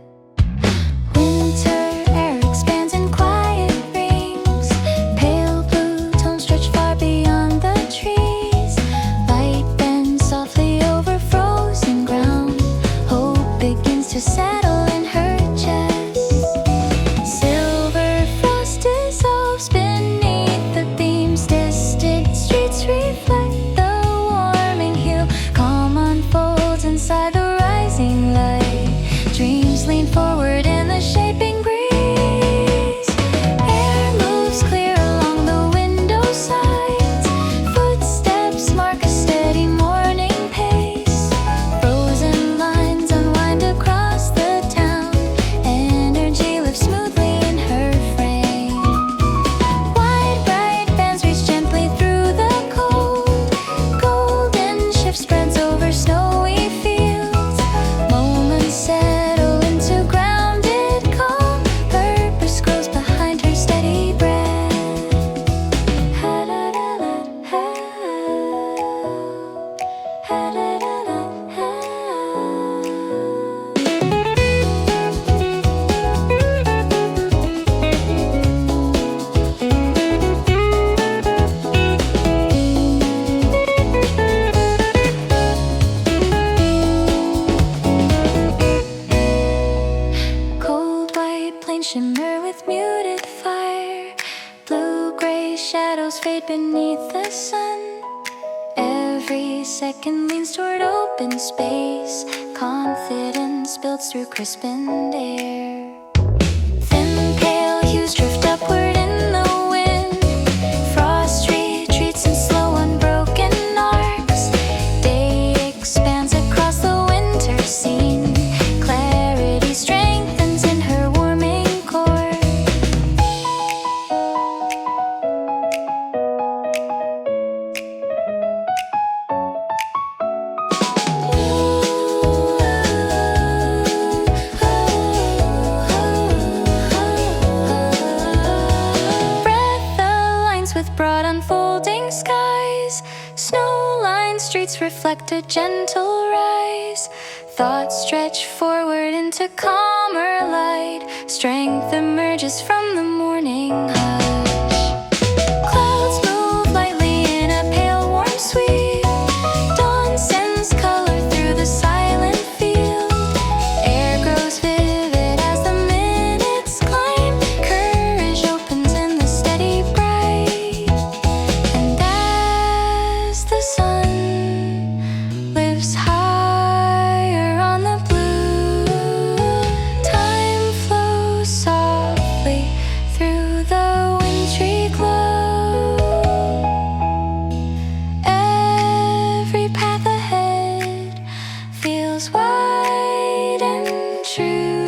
Winter air expands in quiet rings. Pale blue tones stretch far beyond the trees. Light bends softly over frozen ground. Hope begins to settle in her chest. Silver frost dissolves beneath the beams. Distant streets reflect the warming hue. Calm unfolds inside the rising light. Dreams lean forward in the shaping breeze. Air moves clear along the window sides. Footsteps mark a steady morning pace. Frozen lines unwind across the town. Energy lifts smoothly in her frame. Wide bright bands reach gently through the cold. Golden shift spreads over snowy fields. Moments settle into grounded calm. Purpose grows behind her steady breath. Ha-da-da-da-ha. Ha-da-da-da-ha. Cold white plains shimmer with muted fire. Blue-gray shadows fade beneath the sun. Every second leans toward open space. Confidence builds through crispened air. reflect a gentle rise. Thoughts stretch forward into calmer light. Strength emerges from the morning hush. Clouds move lightly in a pale warm sweep. Dawn sends color through the silent field. Air grows vivid as the minutes climb. Courage opens in the steady bright. And as the sun lifts higher on the blue, time flows softly through the wintry glow. Every path ahead feels wide and true,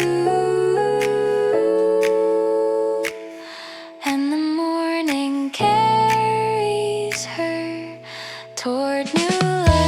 and the morning carries her toward new light.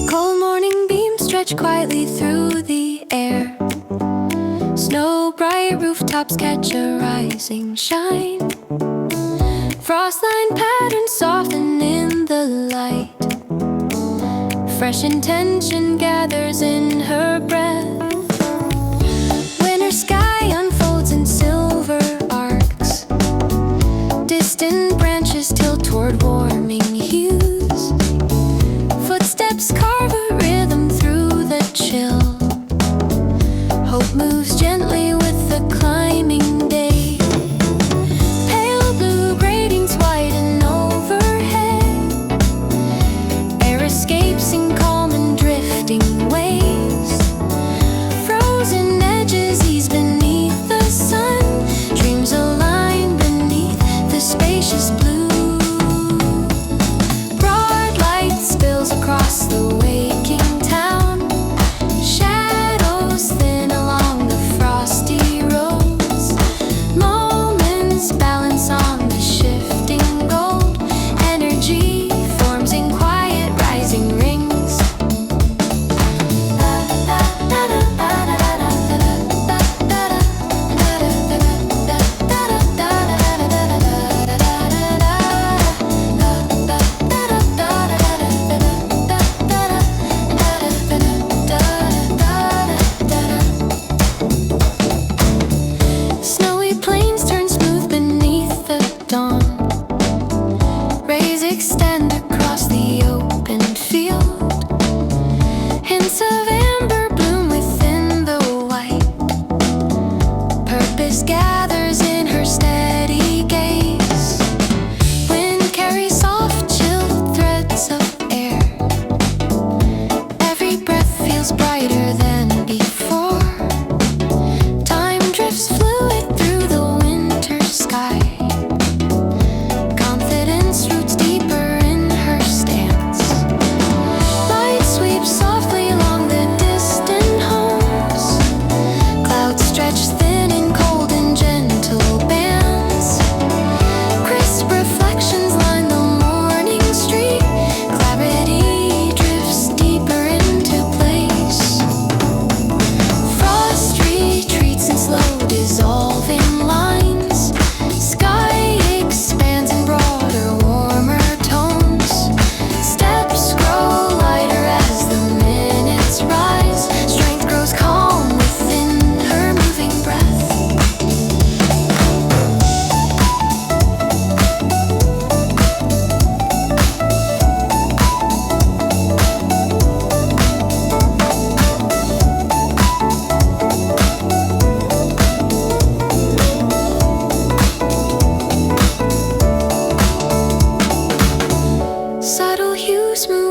Cold morning beams stretch quietly through the air. Snow bright rooftops catch a rising shine. Frostline patterns soften in the light. Fresh intention gathers in her breath. Winter sky unfolds in silver arcs. Distant branches tilt toward warming hues. Footsteps carve a rhythm through the chill. Hope moves gently with the climbing day. Pale blue gratings widen overhead. Air escapes in calm and drifting waves. Frozen edges ease beneath the sun. Dreams align beneath the spacious blue. Broad light spills across the way.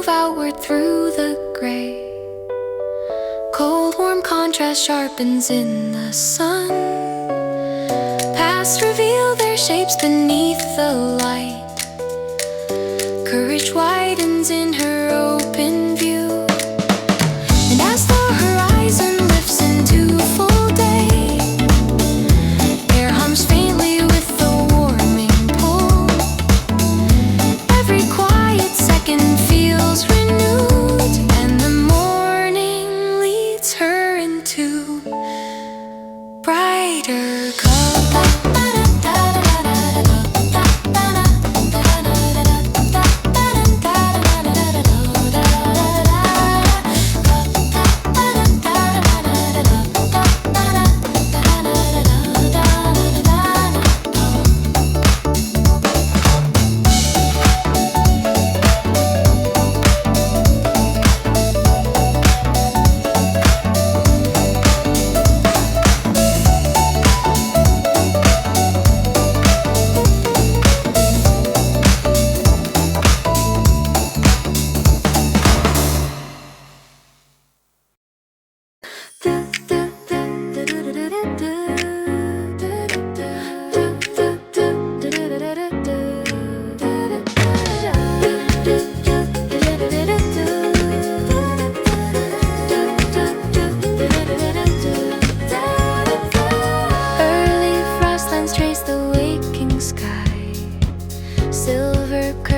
move outward through the gray. Cold, warm contrast sharpens in the sun. Past reveal their shapes beneath the light. Courage widens in her open view. And as the horizon lifts into full day, air hums faintly with the warming pull. Every quiet second feels renewed, and the morning leads her into brighter color.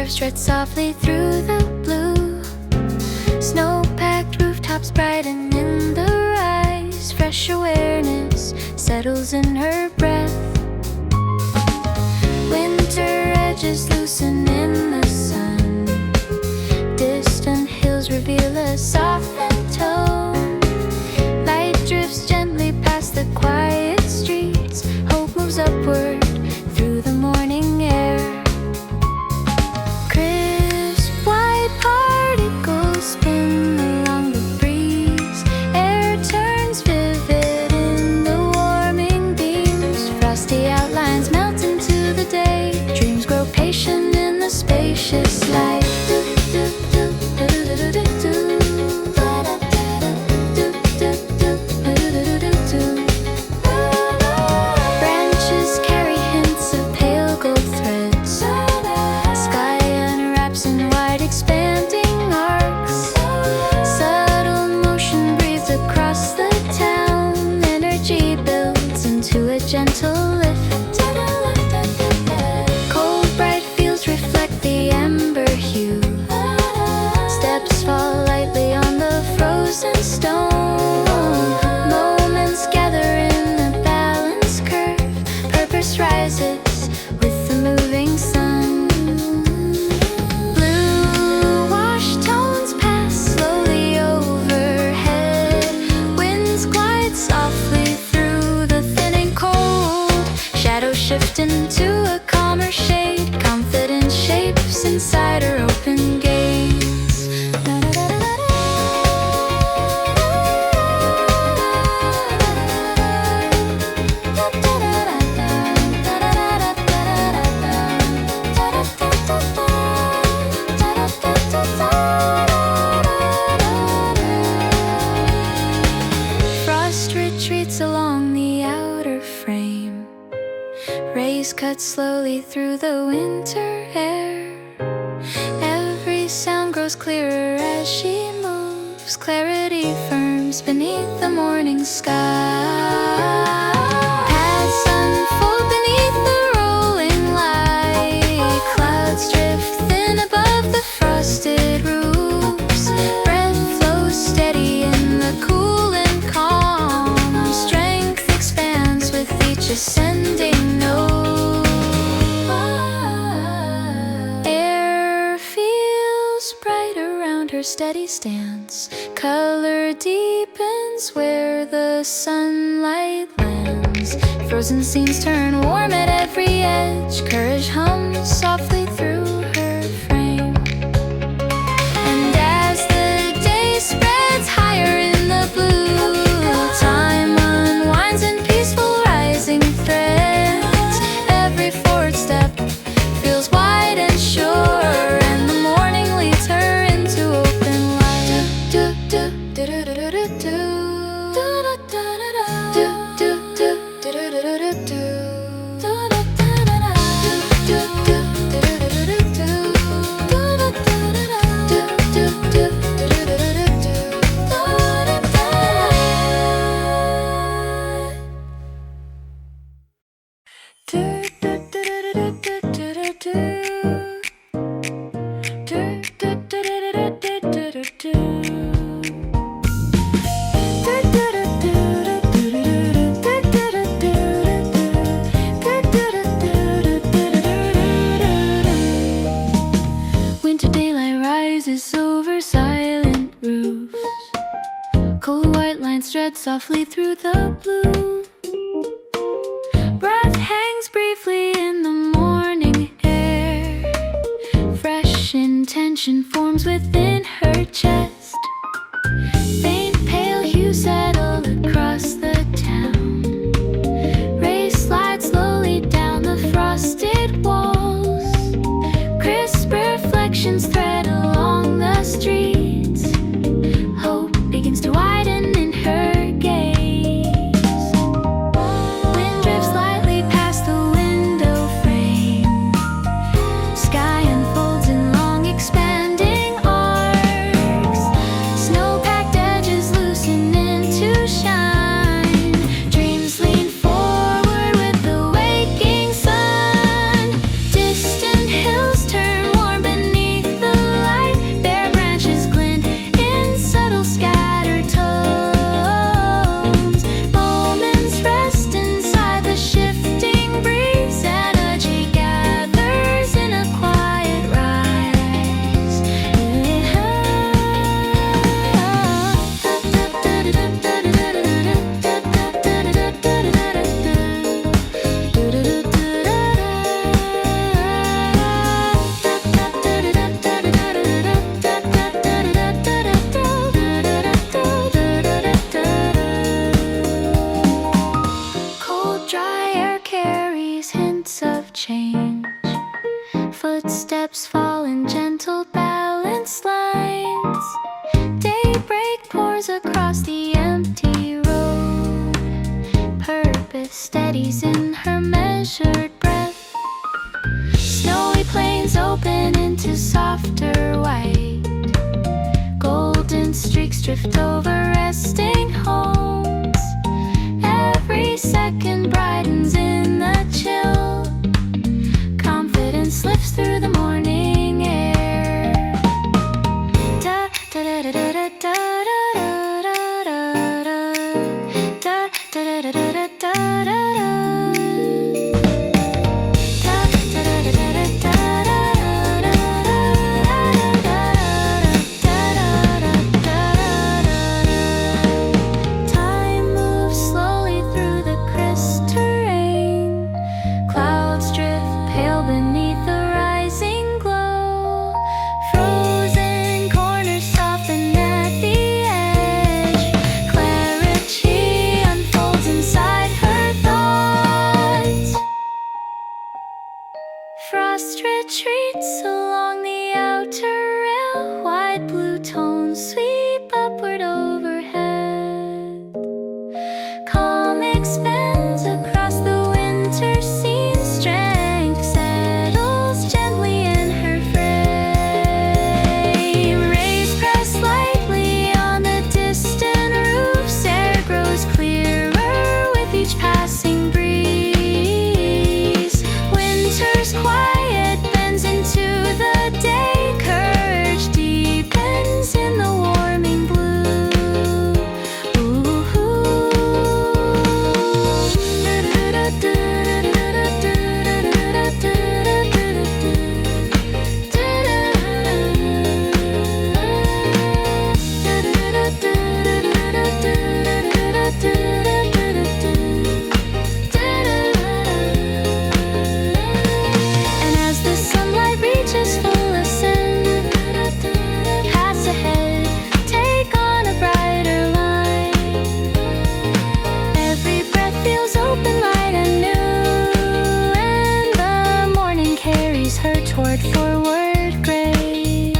Stretch softly through the blue. Snow-packed rooftops brighten in the rise. Fresh awareness settles in her breath. Winter edges loosen in the sun. Distant hills reveal a softened tone. Light drifts gently past the quiet streets. Hope moves upward through the morning air. Spin along the breeze. Air turns vivid in the warming beams. Frosty outlines melt into the day. Dreams grow patient in the spacious light. Branches carry hints of pale gold threads. Sky unwraps in wide expanding arcs. Subtle motion breathes across the town. Energy builds into a gentle lift. Cold, bright fields reflect the ember hue. Steps fall lightly on the frozen stone. Moments gather in a balanced curve. Purpose rises with the moving sun. Blue wash tones pass slowly overhead. Winds glide softly through the thinning cold. Shadows shift into a calmer shade. Confident shapes inside her open gaze. Frost retreats along the outer frame. Rays cut slowly through the winter air. Every sound grows clearer as she moves. Clarity firms beneath the morning sky. Paths unfold beneath the rolling light. Clouds drift thin above the frosted roofs. Breath flows steady in the cool and calm. Strength expands with each ascending note. Air feels bright around her steady stance. Color deepens where the sunlight lands. Frozen seams turn warm at every edge. Courage hums softly through her frame. And as the day spreads higher in the blue, time unwinds in peaceful rising threads. Every forward step feels wide and sure, and the morning leads her into a over silent roofs. Cold white lines thread softly through the blue. Breath hangs briefly in the morning air. Fresh intention forms within her chest. Faint pale hues settle across the town. Rays slide slowly down the frosted walls. Crisp reflections thread along the streets. Hope begins to widen in her gaze. Wind drifts lightly past the window frame. Sky unfolds in long expanding arcs. Snow-packed edges loosen into shine. Dreams lean forward with the waking sun. Distant hills turn warm beneath the light. Bare branches glint in subtle scattered tones. Moments rest inside the shifting breeze. Energy gathers in a quiet rise. Cold, dry air carries hints of change. Footsteps fall in gentle balanced lines. Daybreak pours across the empty road. Purpose steadies in her measured breath. Snowy plains open into softer white. Golden streaks drift over resting homes. Every second brightens in the chill. Confidence lifts through the morning air. Da da da da da da da da da da da da da da da da. Time moves slowly through the crisp terrain. Clouds drift pale beneath the rising glow. Frozen corners soften at the edge. Clarity unfolds inside her thoughts. Frost retreats along the outer rail. Wide blue tones sweep upward overhead. Calm expands across the winter scene. Strength settles gently in her frame. Rays press lightly on the distant roofs. Air grows clearer with each passing breeze. Winter's quiet bends into the day. Courage deepens in the warming blue. And as the sunlight reaches full ascent, pass ahead, take on a brighter line. Every breath feels open, light and new, and the morning carries her toward forward grace.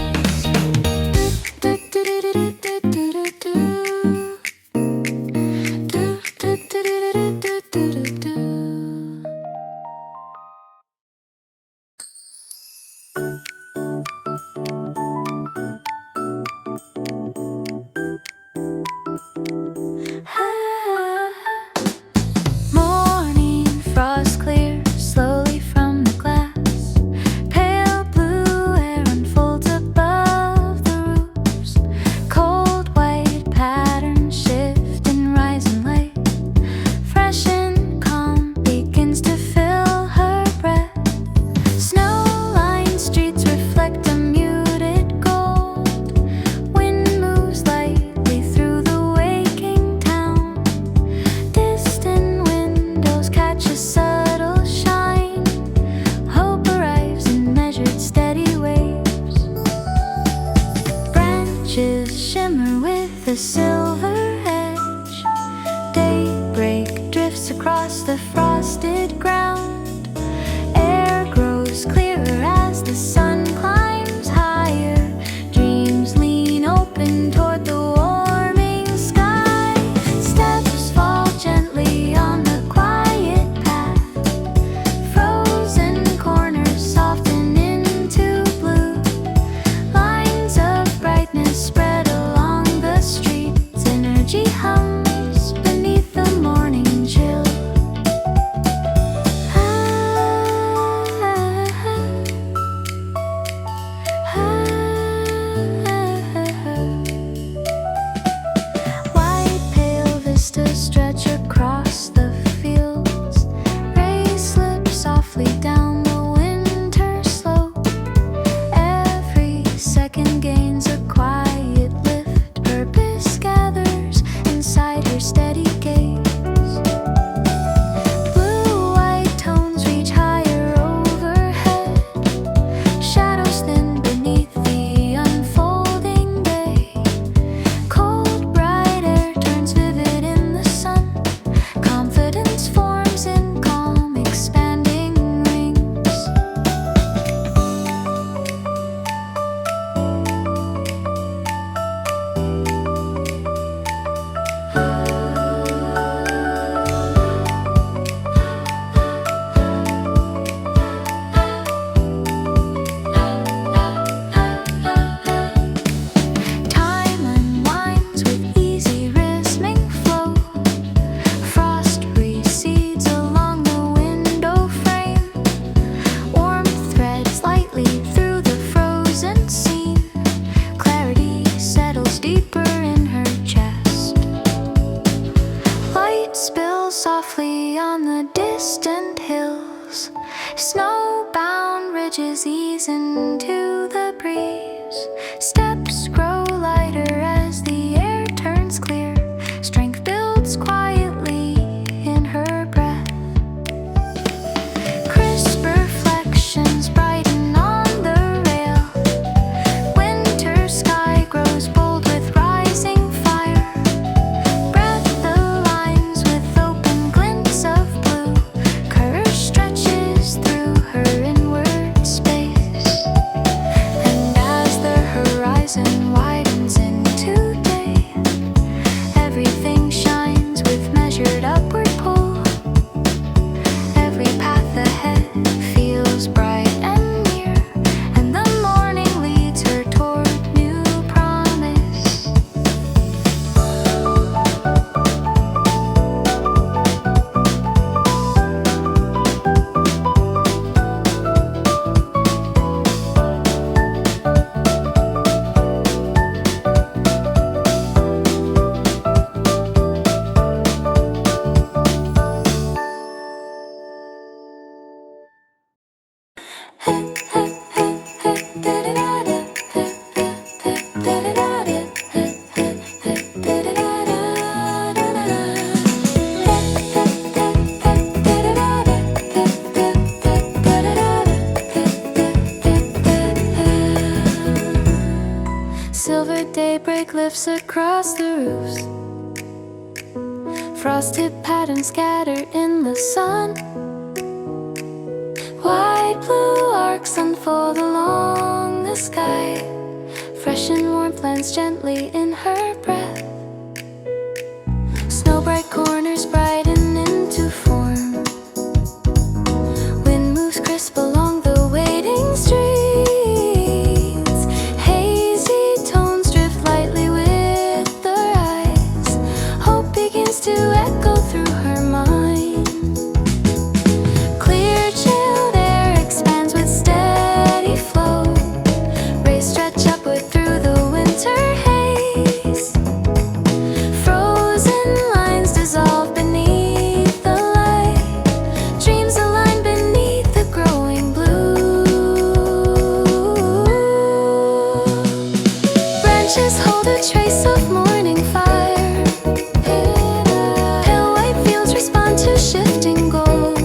shimmer with a silver edge. Daybreak drifts across the frosted ground. Air grows clearer as the sun climbs higher. Dreams lean open toward the warming sky. Steps fall gently on the quiet path. Frozen corners soften into blue. Lines of brightness spread along the streets. Energy hums beneath the morning chill. White pale vistas stretch across the fields. Rays slip softly down the winter slope. Every second gains a quiet lift. Purpose gathers inside her steady gaze. Blue-white tones reach higher overhead. Shadows thin beneath the unfolding day. Cold, bright air turns vivid in the sun. Confidence forms in calm, expanding rings. Time unwinds with easy rhythmic flow. Frost recedes along the window frame. Warmth threads lightly through the frozen scene. Clarity settles deeper in her chest. Light spills softly on the distant hills. Snowbound ridges ease into the breeze. Steps grow lighter as the air turns clear. Strength builds quietly in her breath. Crisp reflections brighten on the rail. Winter sky grows bold with rising fire. Breath aligns with open glints of blue. Courage stretches through her inward space. And as the horizon widens into day, everything shines with measured upward pull. Every path ahead feels bright and near, and the morning leads her toward new promise. Silver daybreak lifts across the roofs. Frosted patterns scatter in the sun. White blue arcs unfold along the sky. Fresh and warmth lands gently in her breath. Snow bright corners brighten into form. Wind moves crisp along the waiting streets. Hazy tones drift lightly with the rise. Hope begins to echo through her mind. Clear chilled air expands with steady flow. Rays stretch upward through the winter haze. Frozen lines dissolve beneath the light. Dreams align beneath the growing blue. Branches hold a trace of morning fire. Pale white fields respond to shifting gold.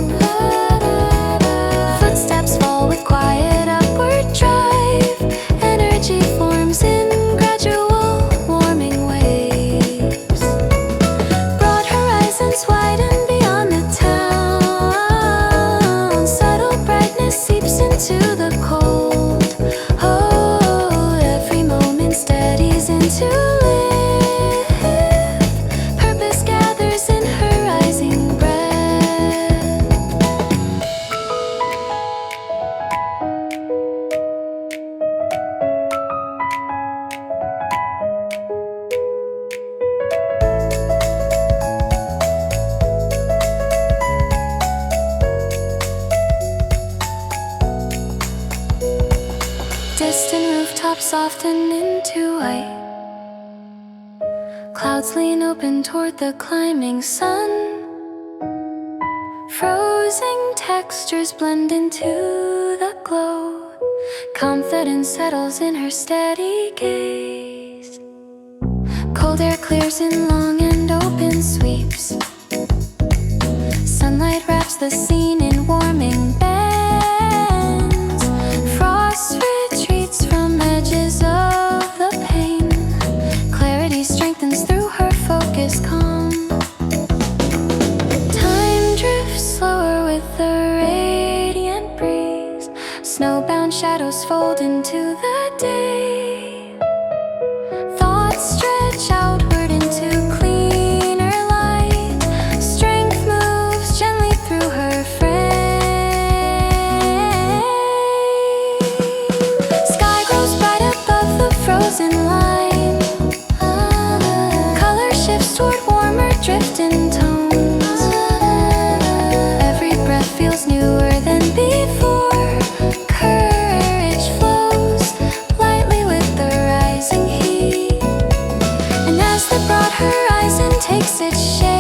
Footsteps fall with quiet upward drive. Energy forms in gradual warmth. to live. Purpose gathers in her rising breath. Distant rooftops soften into white. Clouds lean open toward the climbing sun. Frozen textures blend into the glow. Confidence settles in her steady gaze. Cold air clears in long and open sweeps. Sunlight wraps the scene in warming bands. Frost retreats from edges of the pain. Clarity strengthens through her focus calm. Time drifts slower with the radiant breeze. Snowbound shadows fold into the day. Thoughts stretch outward into cleaner light. Strength moves gently through her frame. Sky grows bright above the frozen line. Color shifts toward warmer drifting tones. Every breath feels newer than before. Courage flows lightly with the rising heat. And as the broad horizon takes its shape,